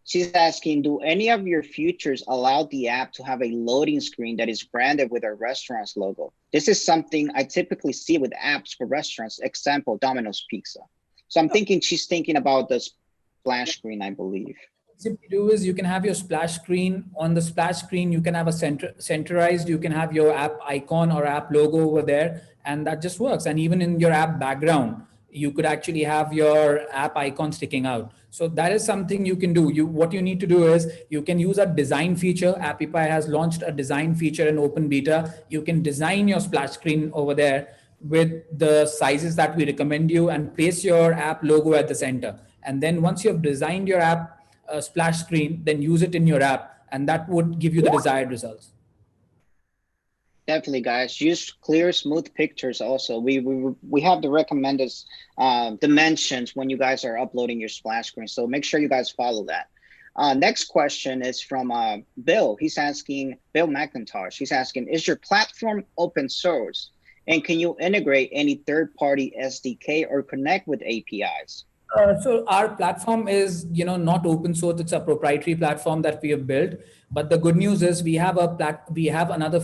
She's asking, do any of your features allow the app to have a loading screen that is branded with a restaurant's logo? This is something I typically see with apps for restaurants, example, Domino's Pizza. So I'm thinking she's thinking about the splash screen, I believe. What you do is you can have your splash screen. On the splash screen, you can have a centralized, you can have your app icon or app logo over there, and that just works. And even in your app background, you could actually have your app icon sticking out. So that is something you can do. What you need to do is you can use a design feature. Appy Pie has launched a design feature in open beta. You can design your splash screen over there with the sizes that we recommend you and place your app logo at the center. And then once you have designed your app splash screen, then use it in your app, and that would give you the desired results. Definitely, guys. Use clear, smooth pictures. Also, we have the recommended dimensions when you guys are uploading your splash screen. So make sure you guys follow that. Next question is from Bill. He's asking, Bill McIntosh. He's asking, is your platform open source? And can you integrate any third-party SDK or connect with APIs? So our platform is, not open source. It's a proprietary platform that we have built. But the good news is we have another,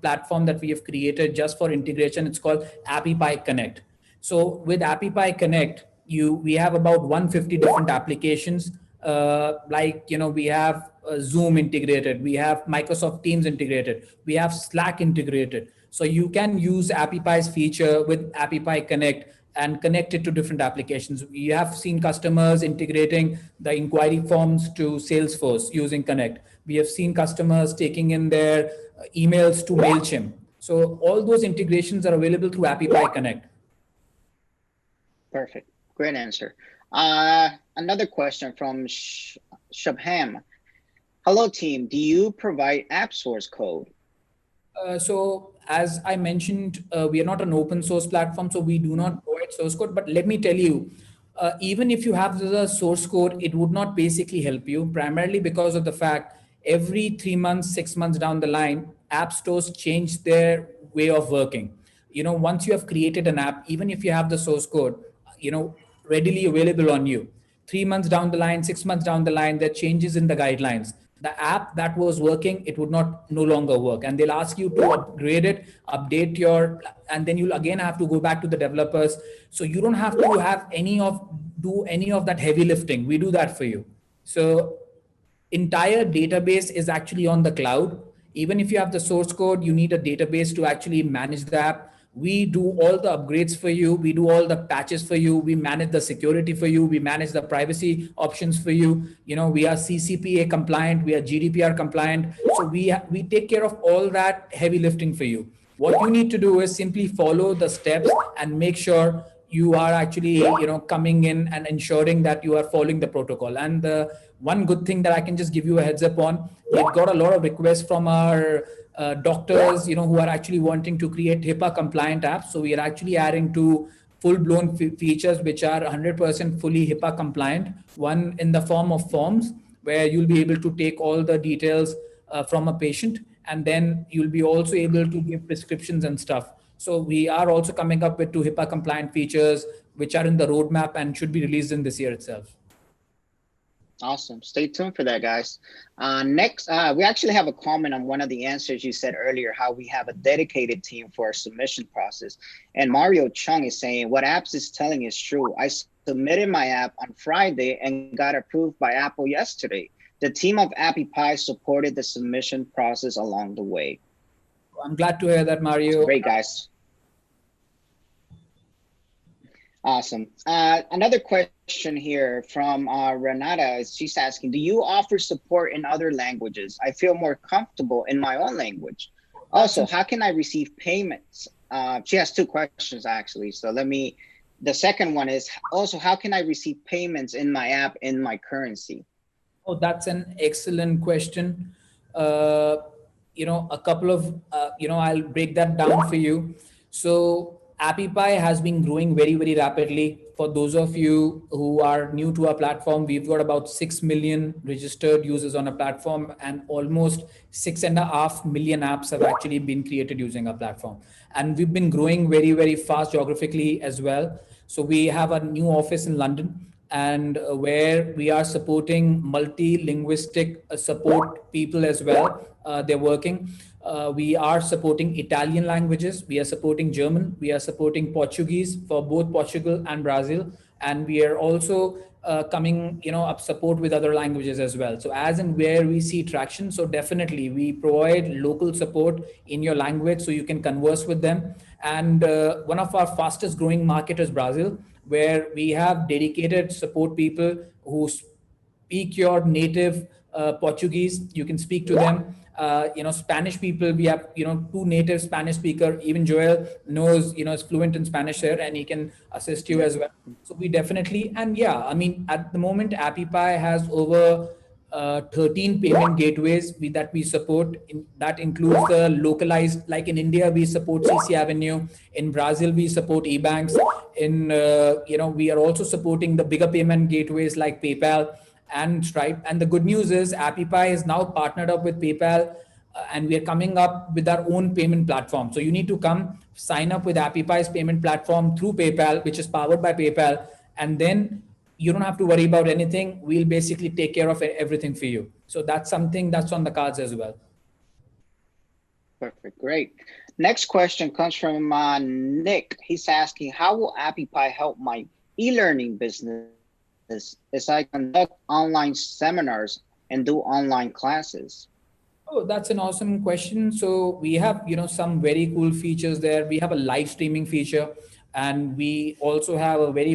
platform that we have created just for integration. It's called Appy Pie Connect. So with Appy Pie Connect, we have about 150 different applications. We have Zoom integrated, we have Microsoft Teams integrated, we have Slack integrated. So you can use Appy Pie's feature with Appy Pie Connect and connect it to different applications. We have seen customers integrating the inquiry forms to Salesforce using Connect. We have seen customers taking in their emails to MailChimp. So all those integrations are available through Appy Pie Connect. Perfect. Great answer. Another question from Shabham. Hello, team. Do you provide app source code? So as I mentioned, we are not an open source platform, so we do not provide source code. But let me tell you, even if you have the source code, it would not basically help you, primarily because of the fact every 3 months, 6 months down the line, app stores change their way of working. Once you have created an app, even if you have the source code, readily available on you, 3 months down the line, 6 months down the line, there are changes in the guidelines. The app that was working, it would not no longer work, and they'll ask you to upgrade it, update your, and then you'll again have to go back to the developers. So you don't have to have do any of that heavy lifting. We do that for you. So entire database is actually on the cloud. Even if you have the source code, you need a database to actually manage the app. We do all the upgrades for you. We do all the patches for you. We manage the security for you. We manage the privacy options for you. We are CCPA compliant. We are GDPR compliant. So we take care of all that heavy lifting for you. What you need to do is simply follow the steps and make sure you are actually coming in and ensuring that you are following the protocol. And one good thing that I can just give you a heads up on, we've got a lot of requests from our doctors who are actually wanting to create HIPAA compliant apps. So we are actually adding to full-blown features which are 100% fully HIPAA compliant, one in the form of forms where you'll be able to take all the details from a patient, and then you'll be also able to give prescriptions and stuff. So we are also coming up with 2 HIPAA compliant features which are in the roadmap and should be released in this year itself. Awesome. Stay tuned for that, guys. Next, we actually have a comment on one of the answers you said earlier, how we have a dedicated team for our submission process. And Mario Chung is saying, what apps is telling is true. I submitted my app on Friday and got approved by Apple yesterday. The team of Appy Pie supported the submission process along the way. I'm glad to hear that, Mario. That's great, guys. Awesome. Another question here from Renata. She's asking, do you offer support in other languages? I feel more comfortable in my own language. Also, how can I receive payments? She has 2 questions, actually. So the second one is also, how can I receive payments in my app in my currency? Oh, that's an excellent question. A couple of, I'll break that down for you. So Appy Pie has been growing very, very rapidly. For those of you who are new to our platform, we've got about 6 million registered users on our platform, and almost 6.5 million apps have actually been created using our platform. And we've been growing very, very fast geographically as well. So we have a new office in London, and where we are supporting multi-linguistic support people as well. They're working. We are supporting Italian languages. We are supporting German. We are supporting Portuguese for both Portugal and Brazil. And we are also coming, up support with other languages as well. So as and where we see traction, so definitely we provide local support in your language so you can converse with them. And one of our fastest growing market is Brazil, where we have dedicated support people who speak your native Portuguese. You can speak to them. Spanish people, we have 2 native Spanish speaker. Even Joel knows, is fluent in Spanish here, and he can assist you as well. So we definitely, and yeah, I mean, at the moment, Appy Pie has over 13 payment gateways that we support. That includes the localized, like in India, we support CC Avenue. In Brazil, we support eBanks. We are also supporting the bigger payment gateways like PayPal and Stripe. And the good news is Appy Pie is now partnered up with PayPal, and we are coming up with our own payment platform. So you need to come sign up with Appy Pie's payment platform through PayPal, which is powered by PayPal. And then you don't have to worry about anything. We'll basically take care of everything for you. So that's something that's on the cards as well. Perfect. Great. Next question comes from Nick. He's asking, how will Appy Pie help my e-learning business as I conduct online seminars and do online classes? Oh, that's an awesome question. So we have, some very cool features there. We have a live streaming feature, and we also have a very,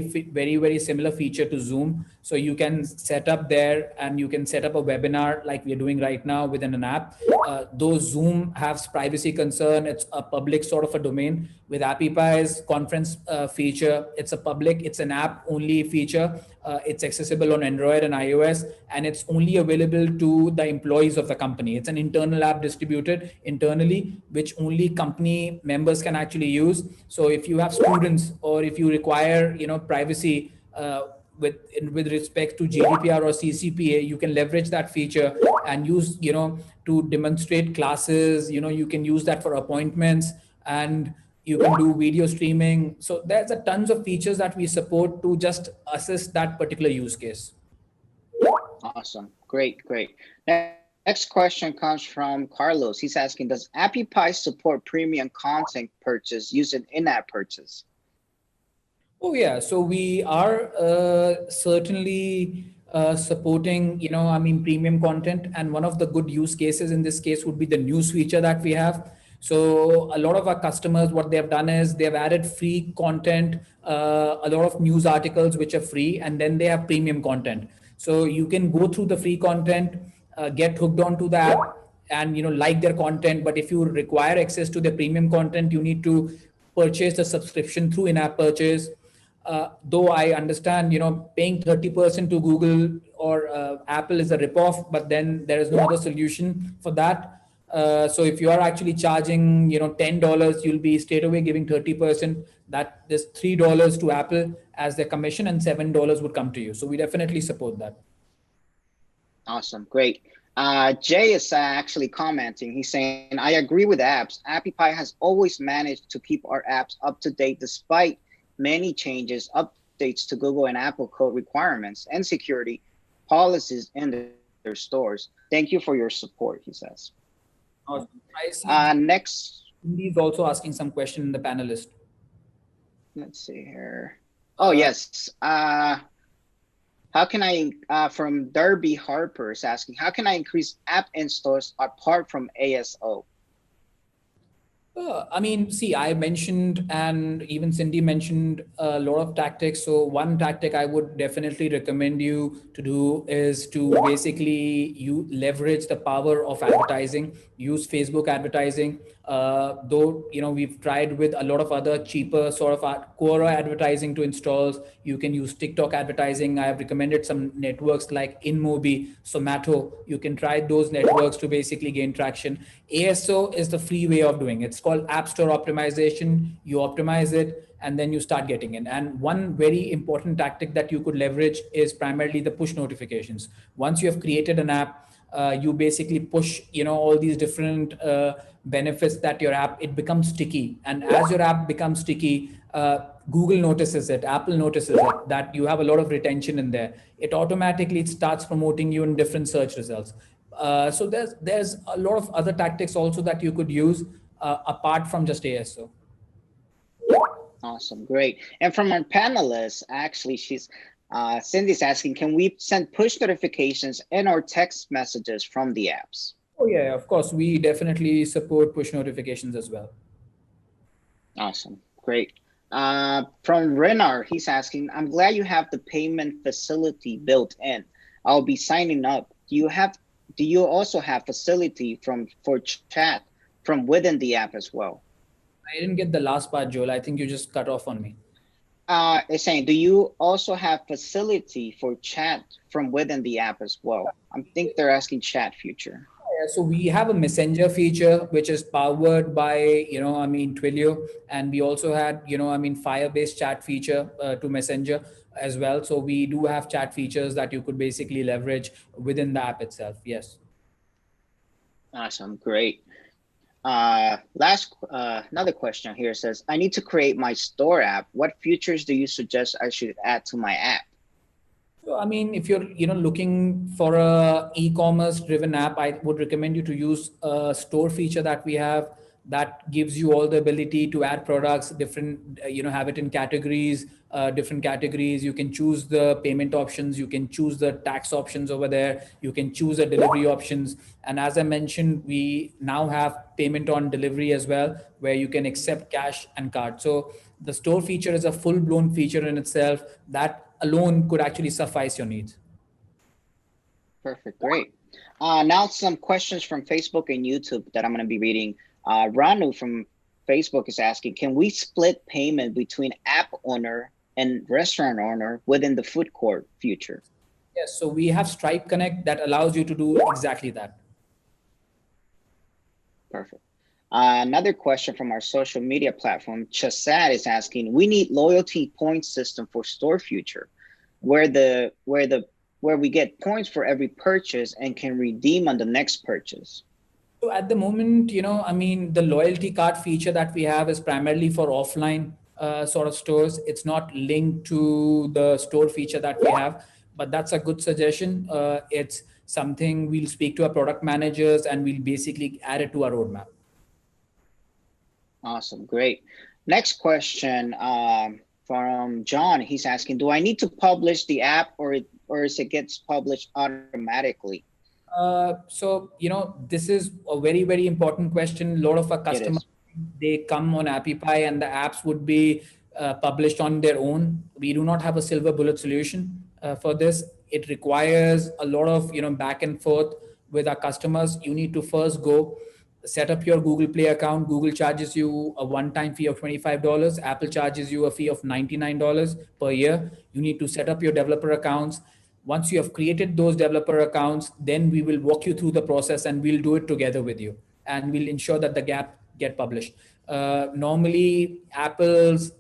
very similar feature to Zoom. So you can set up there and you can set up a webinar like we're doing right now within an app. Though Zoom has privacy concern, it's a public sort of a domain. With Appy Pie's conference feature, it's a public, it's an app only feature. It's accessible on Android and iOS, and it's only available to the employees of the company. It's an internal app distributed internally, which only company members can actually use. So if you have students or if you require, privacy, with respect to GDPR or CCPA, you can leverage that feature and use, to demonstrate classes. You can use that for appointments, and you can do video streaming. So there's a tons of features that we support to just assist that particular use case. Awesome. Great, great. Next question comes from Carlos. He's asking, does Appy Pie support premium content purchase using in-app purchase? Oh yeah, so we are certainly supporting, premium content. And one of the good use cases in this case would be the news feature that we have. So a lot of our customers, what they have done is they've added free content, a lot of news articles which are free, and then they have premium content. So you can go through the free content, get hooked onto the app, and like their content. But if you require access to the premium content, you need to purchase the subscription through in-app purchase. Though I understand, paying 30% to Google or Apple is a ripoff, but then there is no other solution for that. So if you are actually charging, $10, you'll be straight away giving 30%. That is $3 to Apple as their commission, and $7 would come to you. So we definitely support that. Awesome, great. Jay is actually commenting. He's saying, I agree with apps. Appy Pie has always managed to keep our apps up to date despite many changes, updates to Google and Apple code requirements and security policies in their stores. Thank you for your support, he says. Awesome. I see. Next. He's also asking some question in the panelist. Let's see here. Oh, yes. How can I, from Derby Harper is asking, how can I increase app installs apart from ASO? See, I mentioned, and even Cindy mentioned a lot of tactics. So one tactic I would definitely recommend you to do is to basically you leverage the power of advertising, use Facebook advertising. Though, we've tried with a lot of other cheaper sort of Quora advertising to installs. You can use TikTok advertising. I have recommended some networks like InMobi, Somato. You can try those networks to basically gain traction. ASO is the free way of doing it. It's called App Store optimization. You optimize it and then you start getting in. And one very important tactic that you could leverage is primarily the push notifications. Once you have created an app, you basically push, all these different benefits that your app, it becomes sticky. And as your app becomes sticky, Google notices it, Apple notices it, that you have a lot of retention in there. It automatically starts promoting you in different search results. So there's a lot of other tactics also that you could use apart from just ASO. Awesome, great. And from our panelists, actually, Cindy's asking, can we send push notifications and or text messages from the apps? Oh yeah, of course. We definitely support push notifications as well. Awesome, great. From Renar, he's asking, I'm glad you have the payment facility built in. I'll be signing up. Do you also have facility for chat from within the app as well? I didn't get the last part, Joel. I think you just cut off on me. It's saying, do you also have facility for chat from within the app as well? I think they're asking chat feature. Yeah, so we have a messenger feature, which is powered by, Twilio. And we also had, Fire-based chat feature to messenger as well. So we do have chat features that you could basically leverage within the app itself. Yes. Awesome. Great. Another question here says, I need to create my store app. What features do you suggest I should add to my app? So, if you're, looking for a e-commerce driven app, I would recommend you to use a store feature that we have that gives you all the ability to add products, different, have it in categories, different categories. You can choose the payment options. You can choose the tax options over there. You can choose the delivery options. And as I mentioned, we now have payment on delivery as well, where you can accept cash and card. So the store feature is a full blown feature in itself that alone could actually suffice your needs. Perfect, great. Now some questions from Facebook and YouTube that I'm going to be reading. Ranu from Facebook is asking, can we split payment between app owner and restaurant owner within the food court future? Yes, so we have Stripe Connect that allows you to do exactly that. Perfect. Another question from our social media platform, Chasad is asking, we need loyalty point system for store future, where we get points for every purchase and can redeem on the next purchase. So at the moment, I mean, the loyalty card feature that we have is primarily for offline sort of stores. It's not linked to the store feature that we have, but that's a good suggestion. It's something we'll speak to our product managers and we'll basically add it to our roadmap. Awesome, great. Next question from John. He's asking, do I need to publish the app or is it gets published automatically? So, this is a very, very important question. A lot of our customers, they come on Appy Pie and the apps would be published on their own. We do not have a silver bullet solution for this. It requires a lot of, back and forth with our customers. You need to first go set up your Google Play account. Google charges you a one-time fee of $25. Apple charges you a fee of $99 per year. You need to set up your developer accounts. Once you have created those developer accounts, then we will walk you through the process and we'll do it together with you. And we'll ensure that the gap get published. Normally, Apple's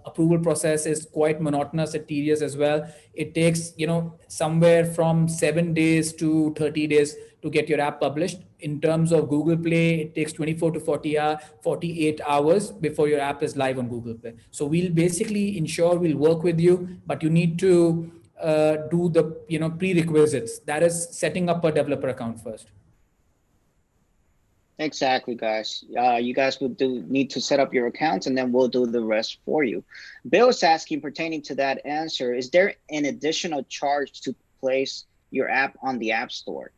approval process is quite monotonous and tedious as well. It takes, somewhere from 7 days to 30 days to get your app published. In terms of Google Play, it takes 24 to 48 hours before your app is live on Google Play. So we'll basically ensure we'll work with you, but you need to do the prerequisites. That is setting up a developer account first. Exactly, guys. You guys would need to set up your accounts and then we'll do the rest for you. Bill's asking, pertaining to that answer, is there an additional charge to place your app on the App Store?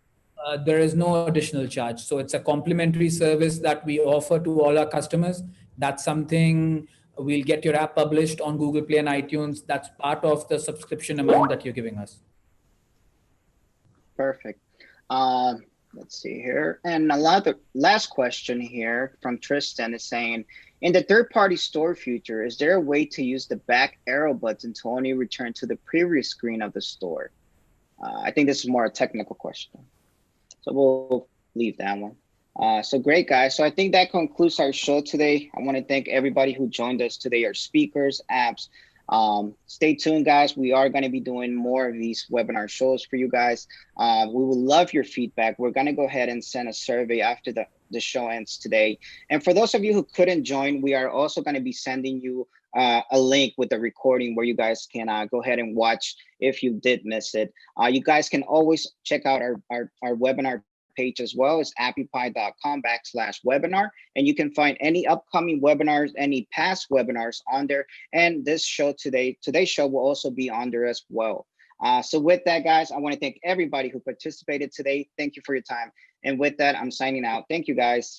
There is no additional charge. So it's a complimentary service that we offer to all our customers. That's something we'll get your app published on Google Play and iTunes. That's part of the subscription amount that you're giving us. Perfect. Let's see here. And last question here from Tristan is saying, in the third-party store feature, is there a way to use the back arrow button to only return to the previous screen of the store? I think this is more a technical question. So we'll leave that one. So great, guys. So I think that concludes our show today. I want to thank everybody who joined us today, our speakers, apps. Stay tuned, guys. We are going to be doing more of these webinar shows for you guys. We would love your feedback. We're going to go ahead and send a survey after the show ends today. And for those of you who couldn't join, we are also going to be sending you a link with the recording where you guys can go ahead and watch if you did miss it. You guys can always check out our webinar page as well as appypie.com/webinar, and you can find any upcoming webinars, any past webinars on there. And this show today's show will also be on there as well. So with that, guys, I want to thank everybody who participated today. Thank you for your time. And with that, I'm signing out. Thank you, guys.